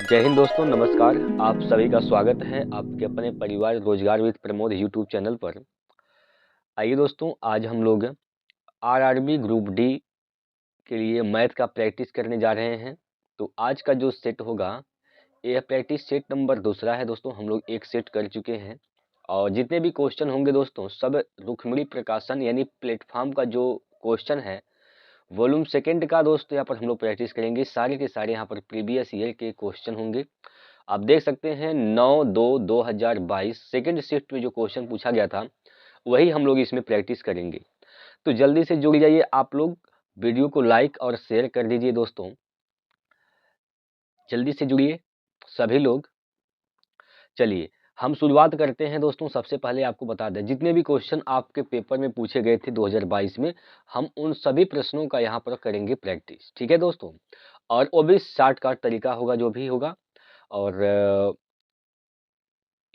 जय हिंद दोस्तों, नमस्कार। आप सभी का स्वागत है आपके अपने परिवार रोजगार विद प्रमोद यूट्यूब चैनल पर। आइए दोस्तों, आज हम लोग आरआरबी ग्रुप डी के लिए मैथ का प्रैक्टिस करने जा रहे हैं। तो आज का जो सेट होगा, यह प्रैक्टिस सेट नंबर दूसरा है दोस्तों। हम लोग एक सेट कर चुके हैं और जितने भी क्वेश्चन होंगे दोस्तों, सब रुक्मिणी प्रकाशन यानी प्लेटफॉर्म का जो क्वेश्चन है, वॉल्यूम सेकेंड का दोस्तों यहाँ पर हम लोग प्रैक्टिस करेंगे। सारे के सारे यहाँ पर प्रीवियस ईयर के क्वेश्चन होंगे। आप देख सकते हैं 9/2/2022 सेकेंड शिफ्ट में जो क्वेश्चन पूछा गया था, वही हम लोग इसमें प्रैक्टिस करेंगे। तो जल्दी से जुड़ जाइए आप लोग, वीडियो को लाइक और शेयर कर दीजिए दोस्तों। जल्दी से जुड़िए सभी लोग। चलिए हम शुरुआत करते हैं दोस्तों। सबसे पहले आपको बता दें, जितने भी क्वेश्चन आपके पेपर में पूछे गए थे 2022 में, हम उन सभी प्रश्नों का यहाँ पर करेंगे प्रैक्टिस। ठीक है दोस्तों, और वो भी शॉर्टकट तरीका होगा जो भी होगा। और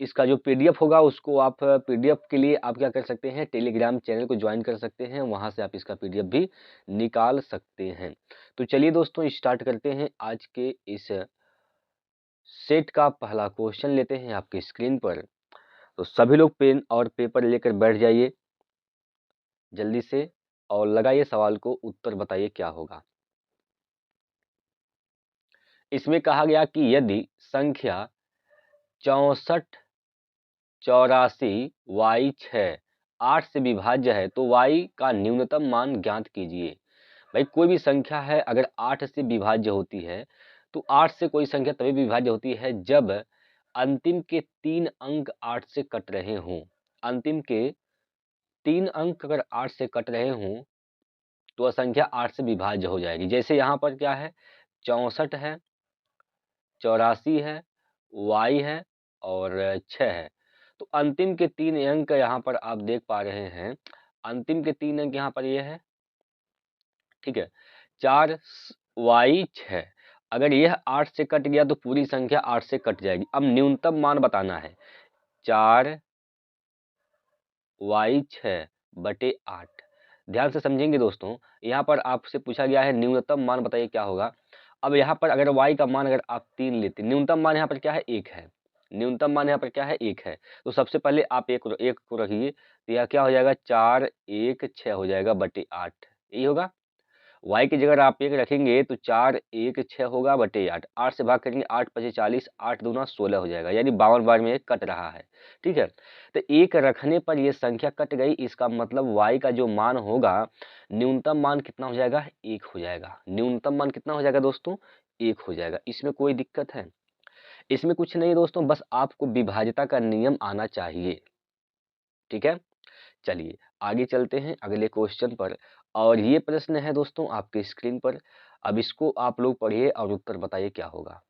इसका जो पीडीएफ होगा, उसको आप पीडीएफ के लिए आप क्या कर सकते हैं, टेलीग्राम चैनल को ज्वाइन कर सकते हैं। वहां से आप इसका पीडीएफ भी निकाल सकते हैं। तो चलिए दोस्तों, स्टार्ट करते हैं। आज के इस सेट का पहला क्वेश्चन लेते हैं आपकी स्क्रीन पर। तो सभी लोग पेन और पेपर लेकर बैठ जाइए जल्दी से, और लगाइए सवाल को, उत्तर बताइए क्या होगा। इसमें कहा गया कि यदि संख्या 64 84 y 6 8 से विभाज्य है तो y का न्यूनतम मान ज्ञात कीजिए। भाई कोई भी संख्या है, अगर 8 से विभाज्य होती है, तो 8 से कोई संख्या तभी विभाज्य होती है जब अंतिम के 3 अंक 8 से कट रहे हों। अंतिम के 3 अंक अगर 8 से कट रहे हों तो वह संख्या 8 से विभाज्य हो जाएगी। जैसे यहाँ पर क्या है, 64 है, 84 है, y है और 6 है। तो अंतिम के 3 अंक यहाँ पर आप देख पा रहे हैं। अंतिम के 3 अंक यहाँ पर ये है, ठीक है, 4 y 6। अगर यह 8 से कट गया तो पूरी संख्या 8 से कट जाएगी। अब न्यूनतम मान बताना है, 4 y 6/8। ध्यान से समझेंगे दोस्तों, यहाँ पर आपसे पूछा गया है न्यूनतम मान बताइए क्या होगा। अब यहाँ पर अगर y का मान अगर आप 3 लेते, न्यूनतम मान यहाँ पर क्या है, 1 है। न्यूनतम मान यहाँ पर क्या है, 1 है। तो सबसे पहले आप एक को रखिए, तो यह क्या हो जाएगा, 4 1 6 हो जाएगा बटे 8। यही होगा। y की जगह आप 1 रखेंगे तो 4 1 6 होगा बटे 8। 8 से भाग करेंगे, 8 5 40, 8 दूना 16 हो जाएगा, यानी 52 बार में ये कट रहा है। ठीक है, तो 1 रखने पर ये संख्या कट गई। इसका मतलब y का जो मान होगा, न्यूनतम मान कितना हो जाएगा, 1 हो जाएगा। न्यूनतम मान कितना हो जाएगा दोस्तों, 1 हो जाएगा। इसमें कोई दिक्कत है? इसमें कुछ नहीं दोस्तों, बस आपको विभाज्यता का नियम आना चाहिए। ठीक है, चलिए आगे चलते हैं अगले क्वेश्चन पर। और ये प्रश्न है दोस्तों आपके स्क्रीन पर। अब इसको आप लोग पढ़िए और उत्तर बताइए क्या होगा।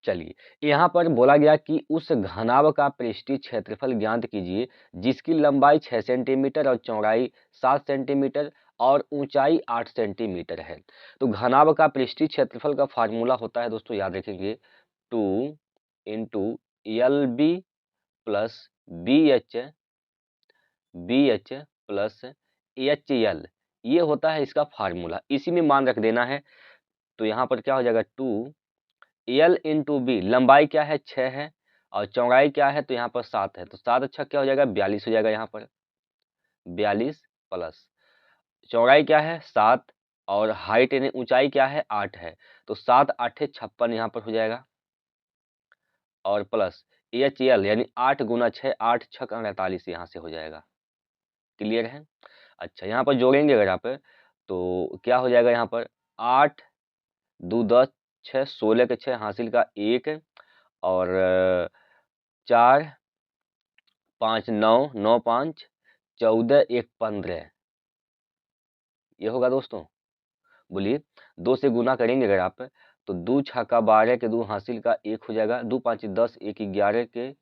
चलिए, यहाँ पर बोला गया कि उस घनाभ का पृष्ठीय क्षेत्रफल ज्ञात कीजिए जिसकी लंबाई 6 सेंटीमीटर और चौड़ाई 7 सेंटीमीटर और ऊंचाई 8 सेंटीमीटर है। तो घनाभ का पृष्ठीय क्षेत्रफल का फार्मूला होता है दोस्तों, याद रखेंगे, 2 into L B plus B H plus H L, ये होता है इसका फार्मूला। इसी में मान रख देना है। तो यहाँ पर क्या हो जाएगा, 2 एल इंटू बी, लंबाई क्या है, 6 है, और चौड़ाई क्या है, तो यहाँ पर 7 है। तो 7 अच्छा क्या हो जाएगा, 42 हो जाएगा। यहाँ पर 42 प्लस चौड़ाई क्या है, 7, और हाइट यानी ऊंचाई क्या है, 8 है। तो 7 8 56 यहाँ पर हो जाएगा, और प्लस एच एल यानी 8 गुना 6, 8 6 48 यहाँ से हो जाएगा। क्लियर है? अच्छा, यहाँ पर जोड़ेंगे अगर आप, तो क्या हो जाएगा, यहाँ पर 8 2 10 6 16 के 6 हासिल का 1, और 4 5 9 9 5 14 1 15, ये होगा दोस्तों। बोलिए, 2 से गुना करेंगे अगर आप, तो 2 छक्का 12 के 2 हासिल का 1 हो जाएगा, 2 5 10 1 11 के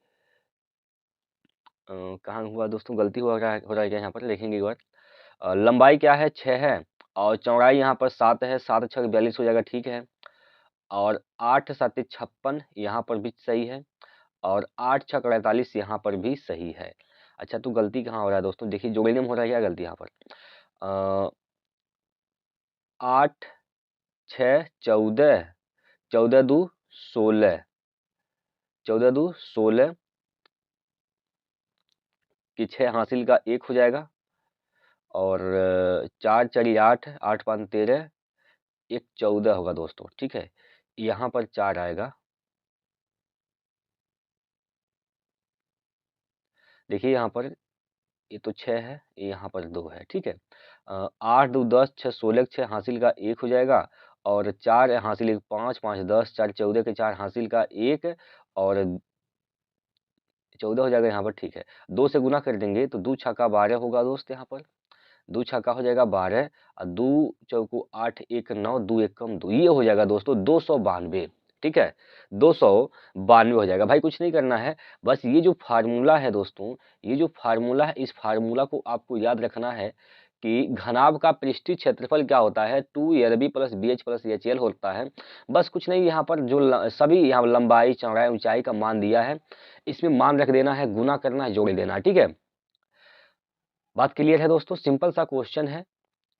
कहाँ हुआ दोस्तों, गलती हो रहा है क्या, यहाँ पर लिखेंगे एक बार। लंबाई क्या है, 6 है, और चौड़ाई यहाँ पर 7 है, 7 6 42 हो जाएगा, ठीक है। और 8 7 56 यहाँ पर भी सही है, और 8 6 48 यहाँ पर भी सही है। अच्छा, तो गलती कहाँ हो रहा है दोस्तों, देखिए जोड़ने में हो रहा है क्या गलती यहाँ पर। 8 6 14, 14 2 16, 14 2 16 कि 6 हासिल का 1 हो जाएगा, और 4 4 8, 8 5 13, 1 14 होगा दोस्तों। ठीक है, यहाँ पर 4 आएगा। देखिए यहाँ पर ये तो 6 है, यहाँ पर 2 है। ठीक है, 8 2 10, 6 16, 6 हासिल का 1 हो जाएगा, और 4 हासिल 1 5 5 10, 4 14 के 4 हासिल का 1, और 14 हो जाएगा यहाँ पर। ठीक है, 2 से गुना कर देंगे तो 2 छक्का 12 होगा दोस्त। यहाँ पर 2 छक्का हो जाएगा 12, और 2 चौको 8, 1 9, 2 1 कम 2, ये हो जाएगा दोस्तों 292। ठीक है, 292 हो जाएगा। भाई कुछ नहीं करना है, बस ये जो फार्मूला है दोस्तों, ये जो फार्मूला है, इस फार्मूला को आपको याद रखना है कि घनाभ का पृष्ठीय क्षेत्रफल क्या होता है, 2LB plus BH plus HL होता है। बस कुछ नहीं, यहाँ पर जो सभी यहाँ लंबाई चौड़ाई ऊंचाई का मान दिया है, इसमें मान रख देना है, गुना करना है, जोड़ देना है। ठीक है, बात क्लियर है दोस्तों, सिंपल सा क्वेश्चन है,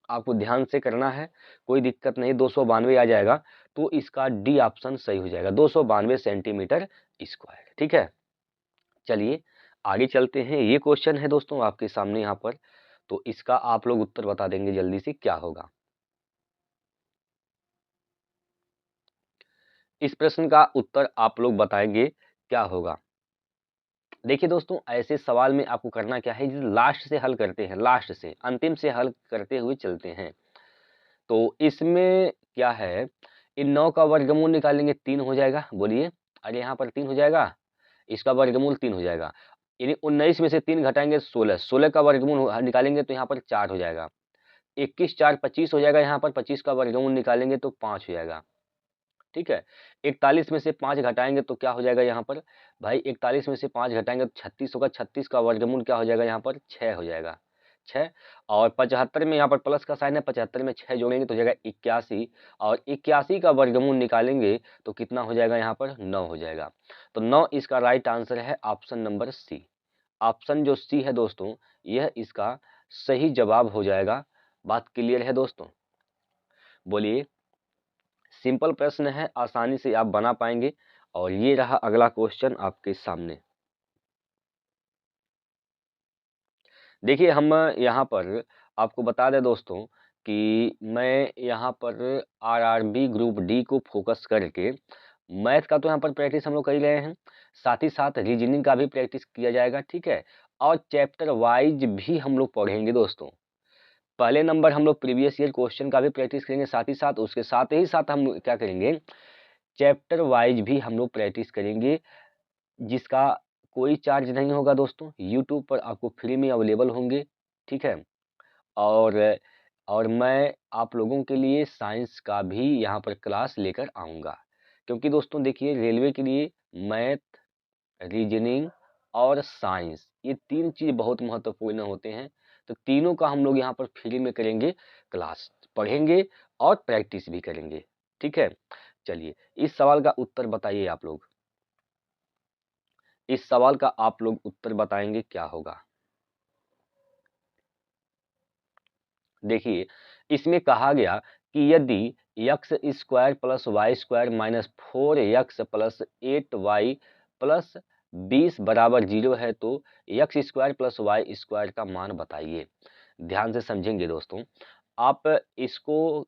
आपको ध्यान से करना है, कोई दिक्कत नहीं। 292 आ जाएगा, तो इसका डी ऑप्शन सही हो जाएगा, 292 सेंटीमीटर स्क्वायर। ठीक है, चलिए आगे चलते हैं। ये क्वेश्चन है दोस्तों आपके सामने यहाँ पर, तो इसका आप लोग उत्तर बता देंगे जल्दी से क्या होगा। इस प्रश्न का उत्तर आप लोग बताएंगे क्या होगा। देखिए दोस्तों, ऐसे सवाल में आपको करना क्या है, लास्ट से हल करते हैं, लास्ट से अंतिम से हल करते हुए चलते हैं। तो इसमें क्या है, इन 9 का वर्गमूल निकालेंगे 3 हो जाएगा। बोलिए, अरे यहाँ पर 3 हो जाएगा, इसका वर्गमूल 3 हो जाएगा। यानी 19 में से 3 घटाएंगे 16, 16 का वर्गमूल निकालेंगे तो यहाँ पर 4 हो जाएगा। 21 4 25 हो जाएगा, यहाँ पर 25 का वर्गमूल निकालेंगे तो 5 हो जाएगा। ठीक है, 41 में से 5 घटाएंगे तो क्या हो जाएगा यहाँ पर, भाई 41 में से 5 घटाएंगे तो 36 होगा। 36 का वर्गमूल क्या हो जाएगा यहाँ पर, 6 हो जाएगा, 6। और 75 में यहाँ पर प्लस का साइन है, 75 में 6 जोड़ेंगे तो हो जाएगा 81, और 81 का वर्गमूल निकालेंगे तो कितना हो जाएगा यहाँ पर, 9 हो जाएगा। तो 9 इसका राइट आंसर है, ऑप्शन नंबर सी। ऑप्शन जो सी है दोस्तों, यह इसका सही जवाब हो जाएगा। बात क्लियर है दोस्तों, बोलिए। सिंपल प्रश्न है, आसानी से आप बना पाएंगे। और ये रहा अगला क्वेश्चन आपके सामने। देखिए, हम यहाँ पर आपको बता दें दोस्तों कि मैं यहाँ पर RRB ग्रुप डी को फोकस करके मैथ का तो यहाँ पर प्रैक्टिस हम लोग कर ही रहे हैं, साथ ही साथ रीजनिंग का भी प्रैक्टिस किया जाएगा। ठीक है, और चैप्टर वाइज भी हम लोग पढ़ेंगे दोस्तों। पहले नंबर हम लोग प्रीवियस ईयर क्वेश्चन का भी प्रैक्टिस करेंगे, साथ ही साथ उसके साथ ही साथ हम क्या करेंगे, चैप्टर वाइज भी हम लोग प्रैक्टिस करेंगे, जिसका कोई चार्ज नहीं होगा दोस्तों, यूट्यूब पर आपको फ्री में अवेलेबल होंगे। ठीक है, और और मैं आप लोगों के लिए साइंस का भी यहाँ पर क्लास लेकर आऊँगा, क्योंकि दोस्तों देखिए, रेलवे के लिए मैथ, रीजनिंग और साइंस, ये 3 चीज़ बहुत महत्वपूर्ण होते हैं। तो तीनों का हम लोग यहाँ पर फ्री में करेंगे, क्लास पढ़ेंगे और प्रैक्टिस भी करेंगे। ठीक है, चलिए इस सवाल का उत्तर बताइए आप लोग। इस सवाल का आप लोग उत्तर बताएंगे क्या होगा। देखिए, इसमें कहा गया कि यदि x square plus Y square minus 4x plus 8y plus 20 बराबर 0 है तो x square plus Y square का मान बताइए। ध्यान से समझेंगे दोस्तों, आप इसको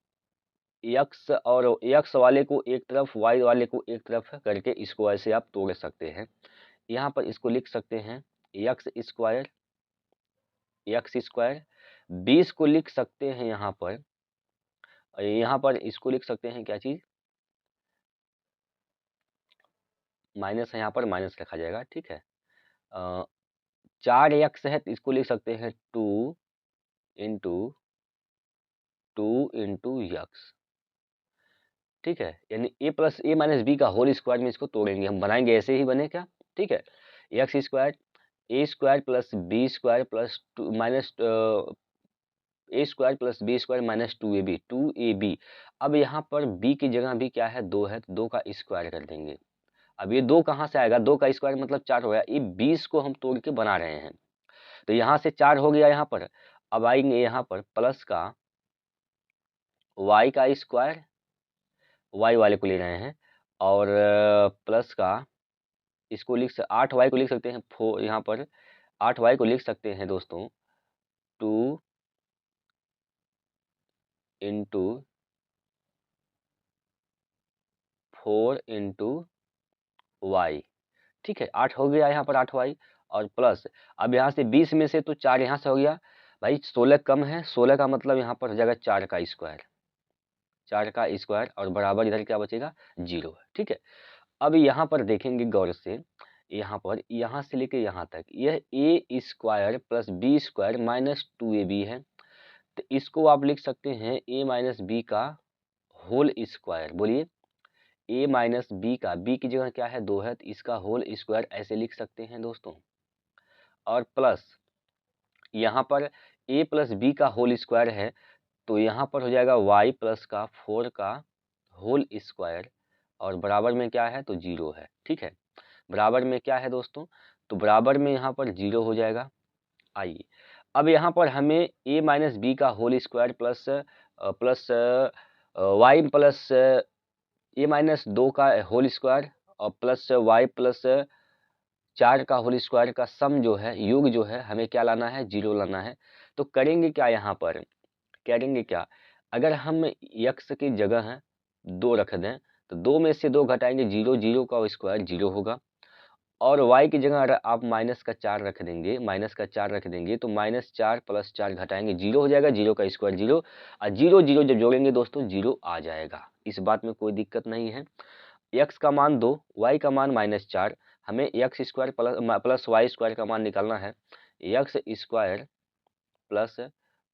x और x वाले को एक तरफ, y वाले को एक तरफ करके इसको ऐसे आप तोड़ सकते हैं। यहाँ पर इसको लिख सकते हैं एक्स स्क्वायर, 20 को लिख सकते हैं यहाँ पर, इसको लिख सकते हैं क्या चीज, माइनस है, यहाँ पर माइनस रखा जाएगा। ठीक है, 4x है तो इसको लिख सकते हैं 2 इंटू यक्स। ठीक है, यानी a plus A minus B का होल स्क्वायर में इसको तोड़ेंगे, हम बनाएंगे ऐसे ही बने क्या। ठीक है, X square A square plus B square plus two minus A square plus B square minus 2ab। अब यहाँ पर b की जगह भी क्या है, 2 है, तो 2 का स्क्वायर कर देंगे। अब ये 2 कहाँ से आएगा, 2 का स्क्वायर मतलब 4 हो गया, ये 20 को हम तोड़ के बना रहे हैं, तो यहाँ से 4 हो गया यहाँ पर। अब आएंगे यहाँ पर प्लस का y का स्क्वायर वाई वाले को ले रहे हैं, और प्लस का इसको 8y को लिख सकते हैं, यहाँ पर 8y को लिख सकते हैं दोस्तों 2 इंटू 4 इंटू वाई। ठीक है, 8 हो गया यहाँ पर 8y, और प्लस अब यहाँ से 20 में से तो 4 यहाँ से हो गया भाई, 16 कम है, 16 का मतलब यहाँ पर हो जाएगा 4 का स्क्वायर, 4 का स्क्वायर, और बराबर इधर क्या बचेगा 0 है। ठीक है, अब यहाँ पर देखेंगे गौर से, यहाँ पर यहाँ से लेके यहाँ तक यह A square plus B square minus 2ab है, तो इसको आप लिख सकते हैं ए माइनस बी का होल स्क्वायर। बोलिए, ए माइनस बी का, बी की जगह क्या है 2 है, तो इसका होल स्क्वायर ऐसे लिख सकते हैं दोस्तों, और प्लस यहाँ पर ए प्लस बी का होल स्क्वायर है, तो यहाँ पर हो जाएगा y प्लस का 4 का होल स्क्वायर, और बराबर में क्या है तो 0 है। ठीक है, बराबर में क्या है दोस्तों, तो बराबर में यहाँ पर 0 हो जाएगा। आइए अब यहाँ पर हमें a माइनस बी का whole square plus y plus ए माइनस 2 का होल स्क्वायर और प्लस वाई प्लस 4 का होल स्क्वायर का सम जो है, योग जो है, हमें क्या लाना है 0 लाना है। तो करेंगे क्या, यहाँ पर करेंगे क्या, अगर हम यक्स की जगह 2 रख दें तो 2 में से 2 घटाएंगे 0, 0 का स्क्वायर 0 होगा, और y की जगह अगर आप माइनस का 4 रख देंगे, माइनस का 4 रख देंगे तो माइनस 4 प्लस 4 घटाएंगे 0 हो जाएगा, 0 का स्क्वायर 0, और 0 0 जब जोड़ेंगे दोस्तों 0 आ जाएगा, इस बात में कोई दिक्कत नहीं है। x का मान 2, y का मान माइनस 4, हमें X square plus Y square का मान निकालना है, X square plus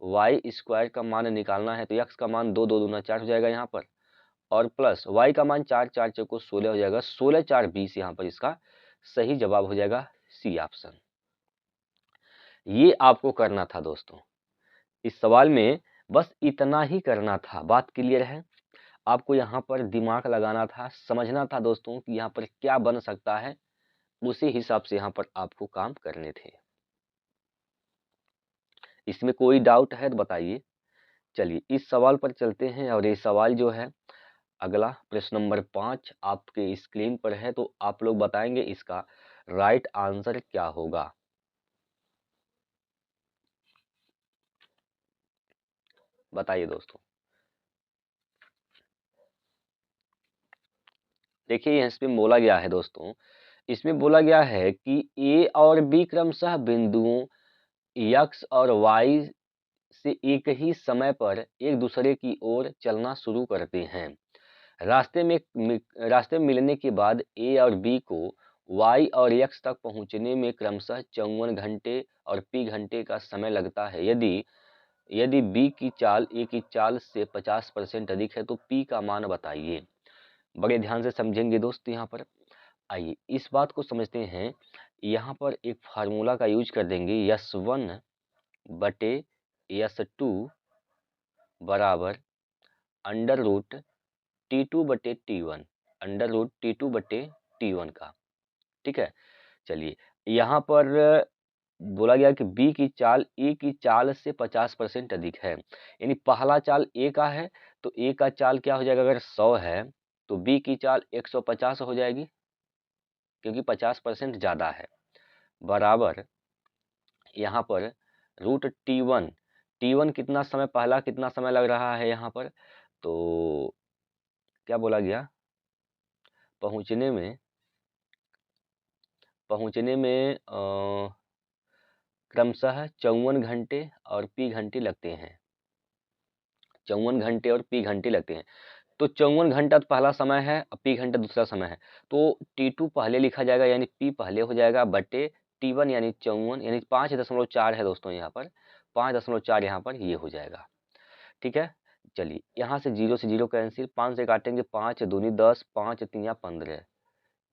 Y square का मान निकालना है, तो x का मान 2, 2 दूना 4 हो जाएगा यहाँ पर, और प्लस y का मान 4, 4 चौको 16 हो जाएगा, 16 4 20, यहाँ पर इसका सही जवाब हो जाएगा सी ऑप्शन। ये आपको करना था दोस्तों, इस सवाल में बस इतना ही करना था। बात क्लियर है, आपको यहाँ पर दिमाग लगाना था, समझना था दोस्तों कि यहाँ पर क्या बन सकता है, उसी हिसाब से यहाँ पर आपको काम करने थे। इसमें कोई डाउट है तो बताइए। चलिए इस सवाल पर चलते हैं, और ये सवाल जो है अगला प्रश्न नंबर 5 आपके स्क्रीन पर है, तो आप लोग बताएंगे इसका राइट आंसर क्या होगा। बताइए दोस्तों। देखिए इसमें बोला गया है दोस्तों, इसमें बोला गया है कि ए और बी क्रमशः बिंदुओं एक्स और वाई से एक ही समय पर एक दूसरे की ओर चलना शुरू करते हैं। रास्ते में मिलने के बाद ए और बी को वाई और एक्स तक पहुंचने में क्रमशः 54 घंटे और पी घंटे का समय लगता है। यदि बी की चाल ए की चाल से 50% अधिक है तो पी का मान बताइए। बड़े ध्यान से समझेंगे दोस्त यहाँ पर। आइए इस बात को समझते हैं, यहाँ पर एक फार्मूला का यूज कर देंगे, S1 बटे S2 बराबर अंडर रूट T2 बटे T1, अंडर रूट T2 बटे T1 का। ठीक है, चलिए यहाँ पर बोला गया कि बी की चाल ए की चाल से 50% अधिक है, यानी पहला चाल ए का है तो ए का चाल क्या हो जाएगा, अगर 100 है तो बी की चाल 150 हो जाएगी, क्योंकि 50% ज़्यादा है, बराबर यहाँ पर रूट T1 कितना समय, पहला कितना समय लग रहा है यहाँ पर, तो क्या बोला गया, पहुँचने में क्रमशः 54 घंटे और पी घंटे लगते हैं, 54 घंटे और पी घंटे लगते हैं। तो 54 घंटा तो पहला समय है और पी घंटा दूसरा समय है, तो T2 पहले लिखा जाएगा यानी पी पहले हो जाएगा, बटे T1 यानी 54 यानी 5.4 है दोस्तों, यहाँ पर 5.4 यहाँ पर ये हो जाएगा। ठीक है, चलिए यहाँ से 0 से 0 कैंसिल, 5 से काटेंगे 5 दूनी 10, 5 3 15,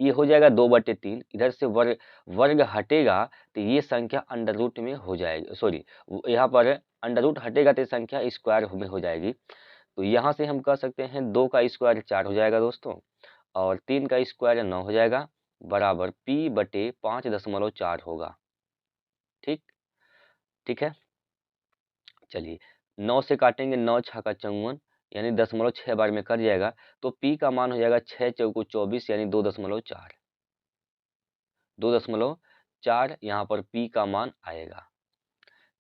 ये हो जाएगा 2/3। इधर से वर्ग हटेगा तो ये संख्या अंडर रूट में हो जाएगी, सॉरी यहाँ पर अंडर रूट हटेगा तो संख्या स्क्वायर में हो जाएगी। तो यहाँ से हम कह सकते हैं 2 का स्क्वायर 4 हो जाएगा दोस्तों, और 3 का स्क्वायर 9 हो जाएगा, बराबर p बटे 5.4 होगा। ठीक ठीक है, चलिए 9 से काटेंगे 9 6 का 54, यानी 0.6 बार में कट जाएगा, तो P का मान हो जाएगा 6 चौको 24 यानी 2.4। 2.4 यहाँ पर P का मान आएगा।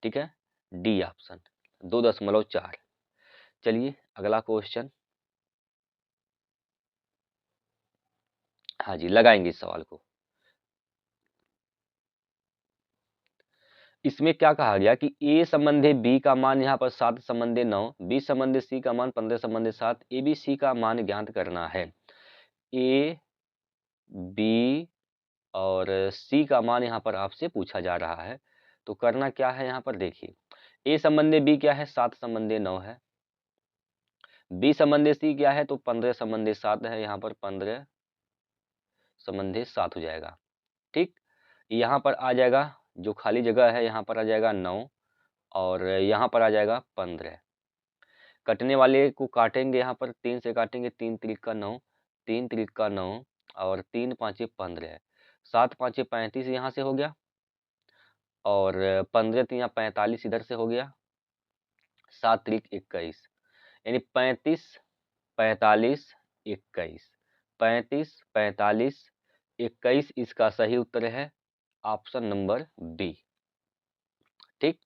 ठीक है, डी ऑप्शन 2.4। चलिए अगला क्वेश्चन। हाँ जी, लगाएंगे इस सवाल को। इसमें क्या कहा गया कि ए संबंधी बी का मान यहाँ पर 7 संबंधी 9, बी संबंधी सी का मान 15 संबंधी 7, ए बी सी का मान ज्ञात करना है। ए बी और सी का मान यहाँ पर आपसे पूछा जा रहा है, तो करना क्या है यहाँ पर देखिए। ए संबंधी बी क्या है, 7 संबंधी 9 है। बी संबंधी सी क्या है, तो 15 संबंधी 7 है, यहाँ पर 15 संबंधी 7 हो जाएगा। ठीक, यहाँ पर आ जाएगा जो खाली जगह है, यहाँ पर आ जाएगा 9 और यहाँ पर आ जाएगा 15। कटने वाले को काटेंगे, यहाँ पर 3 से काटेंगे, 3 त्रिक का 9, 3 त्रिक का 9 और 3 पाँचे 15, 7 पाँचे 35 यहाँ से हो गया और 15 तिया 45 इधर से हो गया, 7 त्रिक 21 यानी 35 45 21, 35 45 21 इसका सही उत्तर है ऑप्शन नंबर बी। ठीक,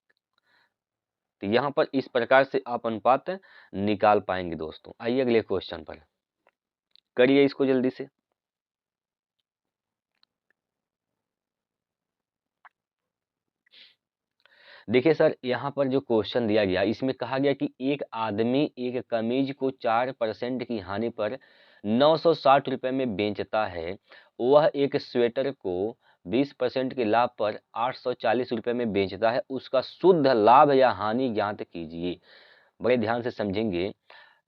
तो यहाँ पर इस प्रकार से आप अनुपात निकाल पाएंगे दोस्तों। आइए अगले क्वेश्चन पर, करिए इसको जल्दी से। देखिए सर, यहाँ पर जो क्वेश्चन दिया गया इसमें कहा गया कि एक आदमी एक कमीज को 4% की हानि पर 960 रुपए में बेचता है, वह एक स्वेटर को 20% के लाभ पर 840 रुपए में बेचता है, उसका शुद्ध लाभ या हानि ज्ञात कीजिए। बड़े ध्यान से समझेंगे,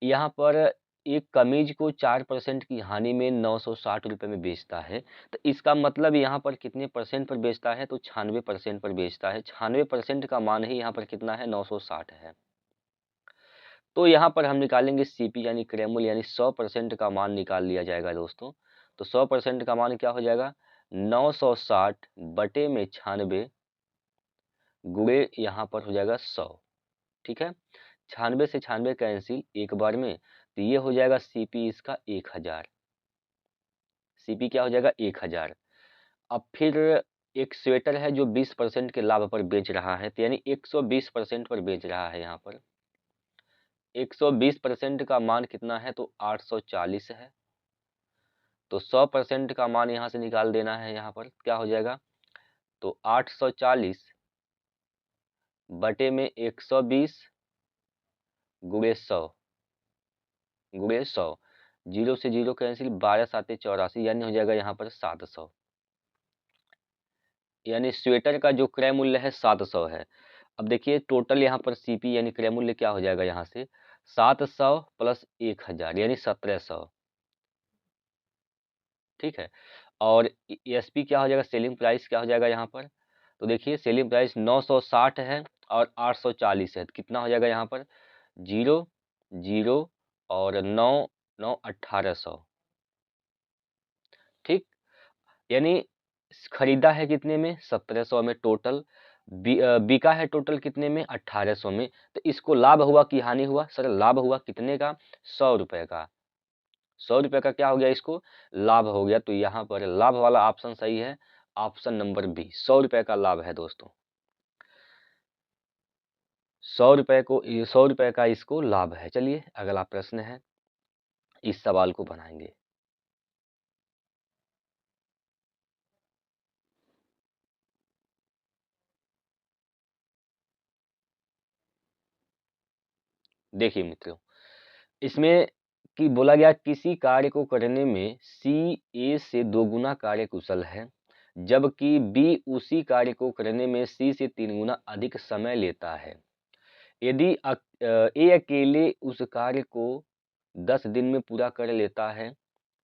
यहाँ पर एक कमीज को 4% की हानि में 960 रुपए में बेचता है, तो इसका मतलब यहाँ पर कितने परसेंट पर बेचता है, तो 96% पर बेचता है। 96% का मान ही यहाँ पर कितना है, 960 है। तो यहाँ पर हम निकालेंगे सीपी यानी क्रय मूल्य, यानी 100% का मान निकाल लिया जाएगा दोस्तों। तो 100% का मान क्या हो जाएगा, 960 बटे में 96 गुणे यहाँ पर हो जाएगा 100। ठीक है, 96 से 96 कैंसिल एक बार में, तो ये हो जाएगा सीपी इसका 1000। सीपी क्या हो जाएगा, 1000। अब फिर एक स्वेटर है जो 20% के लाभ पर बेच रहा है, तो यानी 120% पर बेच रहा है। यहाँ पर 120% का मान कितना है, तो 840 है। तो 100% का मान यहाँ से निकाल देना है। यहाँ पर क्या हो जाएगा, तो 840 बटे में 120 गुणे 100 गुणे 100, 0 से 0 कैंसिल, 12 साते 84 यानी हो जाएगा यहाँ पर 700। यानी स्वेटर का जो क्रय मूल्य है 700 है। अब देखिए टोटल यहाँ पर सीपी यानी क्रय मूल्य क्या हो जाएगा, यहाँ से 700 प्लस 1000 यानी 1700। ठीक है, और एसपी क्या हो जाएगा, सेलिंग प्राइस क्या हो जाएगा यहाँ पर, तो देखिए सेलिंग प्राइस 960 है और 840 है, तो कितना हो जाएगा यहाँ पर 0 0 और 9 9 1800। ठीक, यानी खरीदा है कितने में, 1700 में टोटल, बिका है टोटल कितने में, 1800 में। तो इसको लाभ हुआ कि हानि हुआ, सर लाभ हुआ कितने का, 100 रुपए का। 100 रुपए का क्या हो गया, इसको लाभ हो गया। तो यहाँ पर लाभ वाला ऑप्शन सही है, ऑप्शन नंबर बी, 100 रुपए का लाभ है दोस्तों। 100 रुपए का इसको लाभ है। चलिए अगला प्रश्न है, इस सवाल को बनाएंगे। देखिए मित्रों, इसमें कि बोला गया किसी कार्य को करने में सी ए से 2 गुना कार्य कुशल है, जबकि बी उसी कार्य को करने में सी से 3 गुना अधिक समय लेता है। यदि ए अकेले उस कार्य को 10 दिन में पूरा कर लेता है,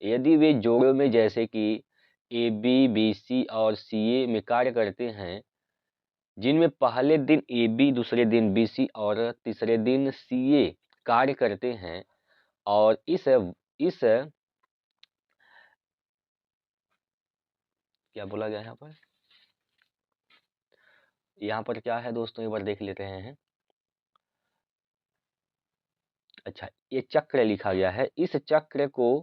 यदि वे जोड़ों में जैसे कि ए बी बी सी और सी ए में कार्य करते हैं, जिनमें पहले दिन ए बी, दूसरे दिन बी सी और तीसरे दिन सी ए कार्य करते हैं, और इस क्या बोला गया यहाँ पर क्या है दोस्तों, एक बार देख लेते हैं। अच्छा, ये चक्र लिखा गया है, इस चक्र को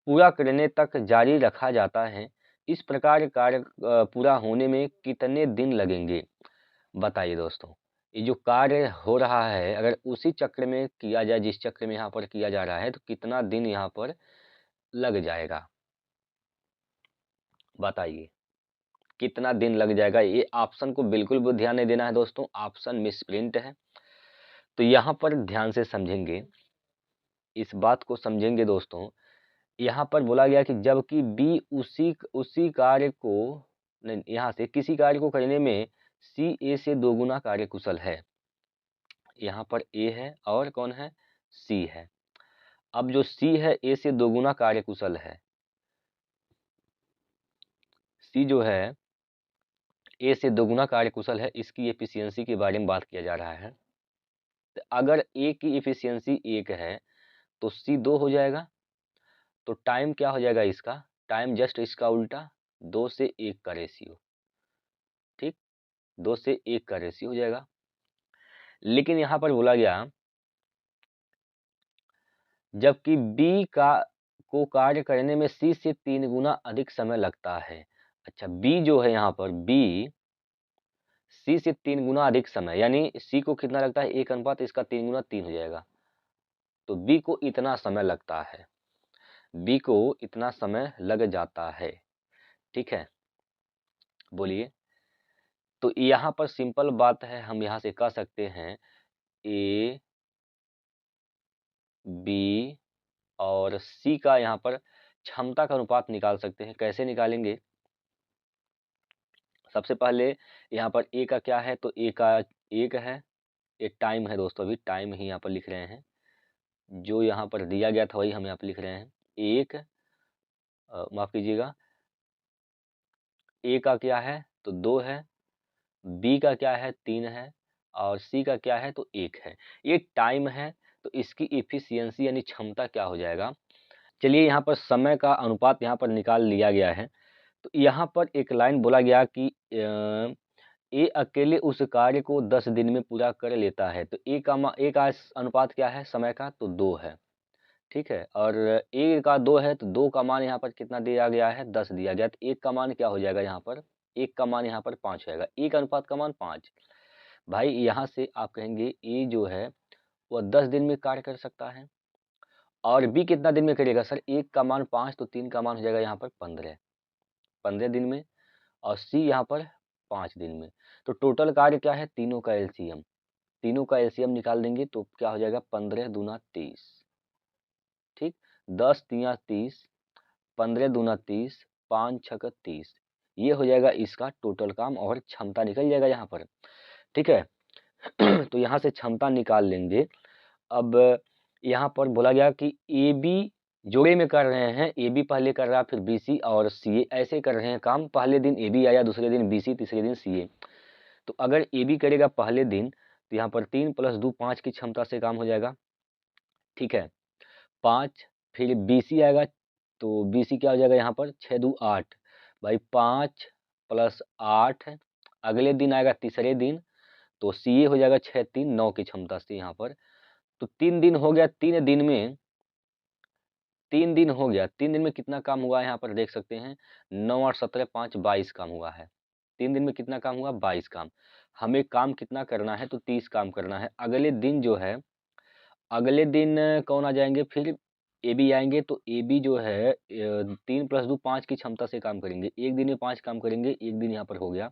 पूरा करने तक जारी रखा जाता है। इस प्रकार कार्य पूरा होने में कितने दिन लगेंगे? बताइए दोस्तों। ये जो कार्य हो रहा है अगर उसी चक्र में किया जाए, जिस चक्र में यहाँ पर किया जा रहा है, तो कितना दिन यहाँ पर लग जाएगा? बताइए, कितना दिन लग जाएगा? ये ऑप्शन को बिल्कुल भी ध्यान नहीं देना है दोस्तों, ऑप्शन मिसप्रिंट है। तो यहाँ पर ध्यान से समझेंगे, इस बात को समझेंगे दोस्तों। यहाँ पर बोला गया कि जबकि बी उसी उसी कार्य को नहीं, यहाँ से किसी कार्य को करने में सी ए से दोगुना कार्य कुशल है। यहाँ पर ए है और कौन है? सी है। अब जो सी है ए से दोगुना कार्य कुशल है, सी जो है ए से दोगुना कार्य कुशल है, इसकी एफिशिएंसी के बारे में बात किया जा रहा है। तो अगर ए की एफिशिएंसी 1 है तो सी 2 हो जाएगा। तो टाइम क्या हो जाएगा इसका? टाइम जस्ट इसका उल्टा, 2 से 1 का रेशियो। ठीक, 2 से 1 का रेशियो हो जाएगा। लेकिन यहाँ पर बोला गया जबकि बी का को कार्य करने में सी से 3 गुना अधिक समय लगता है। अच्छा, बी जो है यहाँ पर बी सी से 3 गुना अधिक समय, यानी सी को कितना लगता है? 1 अनुपात इसका 3 गुना 3 हो जाएगा। तो बी को इतना समय लगता है, बी को इतना समय लग जाता है। ठीक है, बोलिए। तो यहाँ पर सिंपल बात है, हम यहाँ से कह सकते हैं ए बी और सी का यहाँ पर क्षमता का अनुपात निकाल सकते हैं। कैसे निकालेंगे? सबसे पहले यहाँ पर ए का क्या है? तो ए का 1 है, ये टाइम है दोस्तों, अभी टाइम ही यहाँ पर लिख रहे हैं, जो यहाँ पर दिया गया था वही हम यहाँ पर लिख रहे हैं। 1 माफ कीजिएगा, ए का क्या है? तो 2 है, बी का क्या है? 3 है और सी का क्या है? तो 1 है। ये टाइम है, तो इसकी एफिशिएंसी यानी क्षमता क्या हो जाएगा? चलिए, यहाँ पर समय का अनुपात यहाँ पर निकाल लिया गया है। तो यहाँ पर एक लाइन बोला गया कि ए अकेले उस कार्य को 10 दिन में पूरा कर लेता है। तो ए का अनुपात क्या है समय का? तो 2 है। ठीक है, और ए का 2 है, तो 2 का मान यहाँ पर कितना दिया गया है? 10 दिया गया। तो 1 का मान क्या हो जाएगा यहाँ पर? 1 का मान यहाँ पर 5 होगा। ए का अनुपात का मान 5। भाई यहाँ से आप कहेंगे ए जो है वह 10 दिन में कार्य कर सकता है, और बी कितना दिन में करेगा? सर 1 का मान 5, तो 3 का मान हो जाएगा यहाँ पर 15 दिन में, और सी यहाँ पर 5 दिन में। तो टोटल कार्य क्या है? तीनों का एलसीएम, तीनों का एलसीएम निकाल देंगे तो क्या हो जाएगा? 15 दूना 30। ठीक, 10 तिया 30, 15 दूना 30, 5 छक 30। ये हो जाएगा इसका टोटल काम, और क्षमता निकल जाएगा यहाँ पर। ठीक है तो यहाँ से क्षमता निकाल लेंगे। अब यहाँ पर बोला गया कि ए बी जोड़े में कर रहे हैं, ए बी पहले कर रहा है, फिर बी सी और सी ए ऐसे कर रहे हैं काम। पहले दिन ए बी आया, दूसरे दिन बी सी, तीसरे दिन सी ए। तो अगर ए बी करेगा पहले दिन, तो यहाँ पर 3 + 2 5 की क्षमता से काम हो जाएगा। ठीक है, 5, फिर बी सी आएगा, तो बी सी क्या हो जाएगा यहाँ पर? 6 2 8। भाई 5 + 8, अगले दिन आएगा तीसरे दिन, तो सी ए हो जाएगा 6 3 9 की क्षमता से यहाँ पर। तो 3 दिन हो गया, 3 दिन में 3 दिन हो गया, 3 दिन में कितना काम हुआ है यहाँ पर देख सकते हैं। 9 और 17 5 22 काम हुआ है। 3 दिन में कितना काम हुआ? 22 काम। हमें काम कितना करना है? तो 30 काम करना है। अगले दिन जो है, अगले दिन कौन आ जाएंगे? फिर ए बी आएंगे। तो ए बी जो है 3 + 2 5 की क्षमता से काम करेंगे। एक दिन में 5 काम करेंगे, एक दिन यहाँ पर हो गया।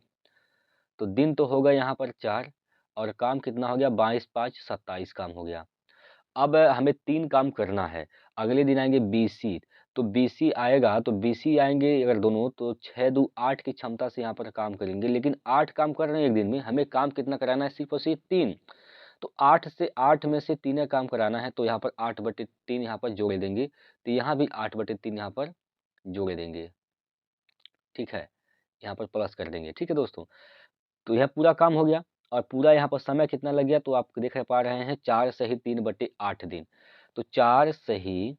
तो दिन तो होगा यहाँ पर 4, और काम कितना हो गया? 22 5 27 काम हो गया। अब हमें 3 काम करना है। अगले दिन आएँगे बीसी, तो बीसी आएगा, तो बीसी आएँगे अगर दोनों, तो 6 दूँ 8 की क्षमता से यहाँ पर काम करेंगे। लेकिन 8 काम कर रहे हैं एक दिन में, हमें काम कितना कराना है? सिर्फ़ और सिर्फ़ 3। तो 8 से 8 में से 3 काम कराना है, तो यहाँ पर 8/3 यहाँ पर जोड़ देंगे। तो यहाँ भी 8/3 यहाँ पर जोड़ देंगे। ठीक है, यहाँ पर प्लस कर देंगे। ठीक है दोस्तों, तो यह पूरा काम हो गया, और पूरा यहाँ पर समय कितना लग गया? तो आप देख पा रहे हैं 4 सही 3/8 दिन। तो 4 सही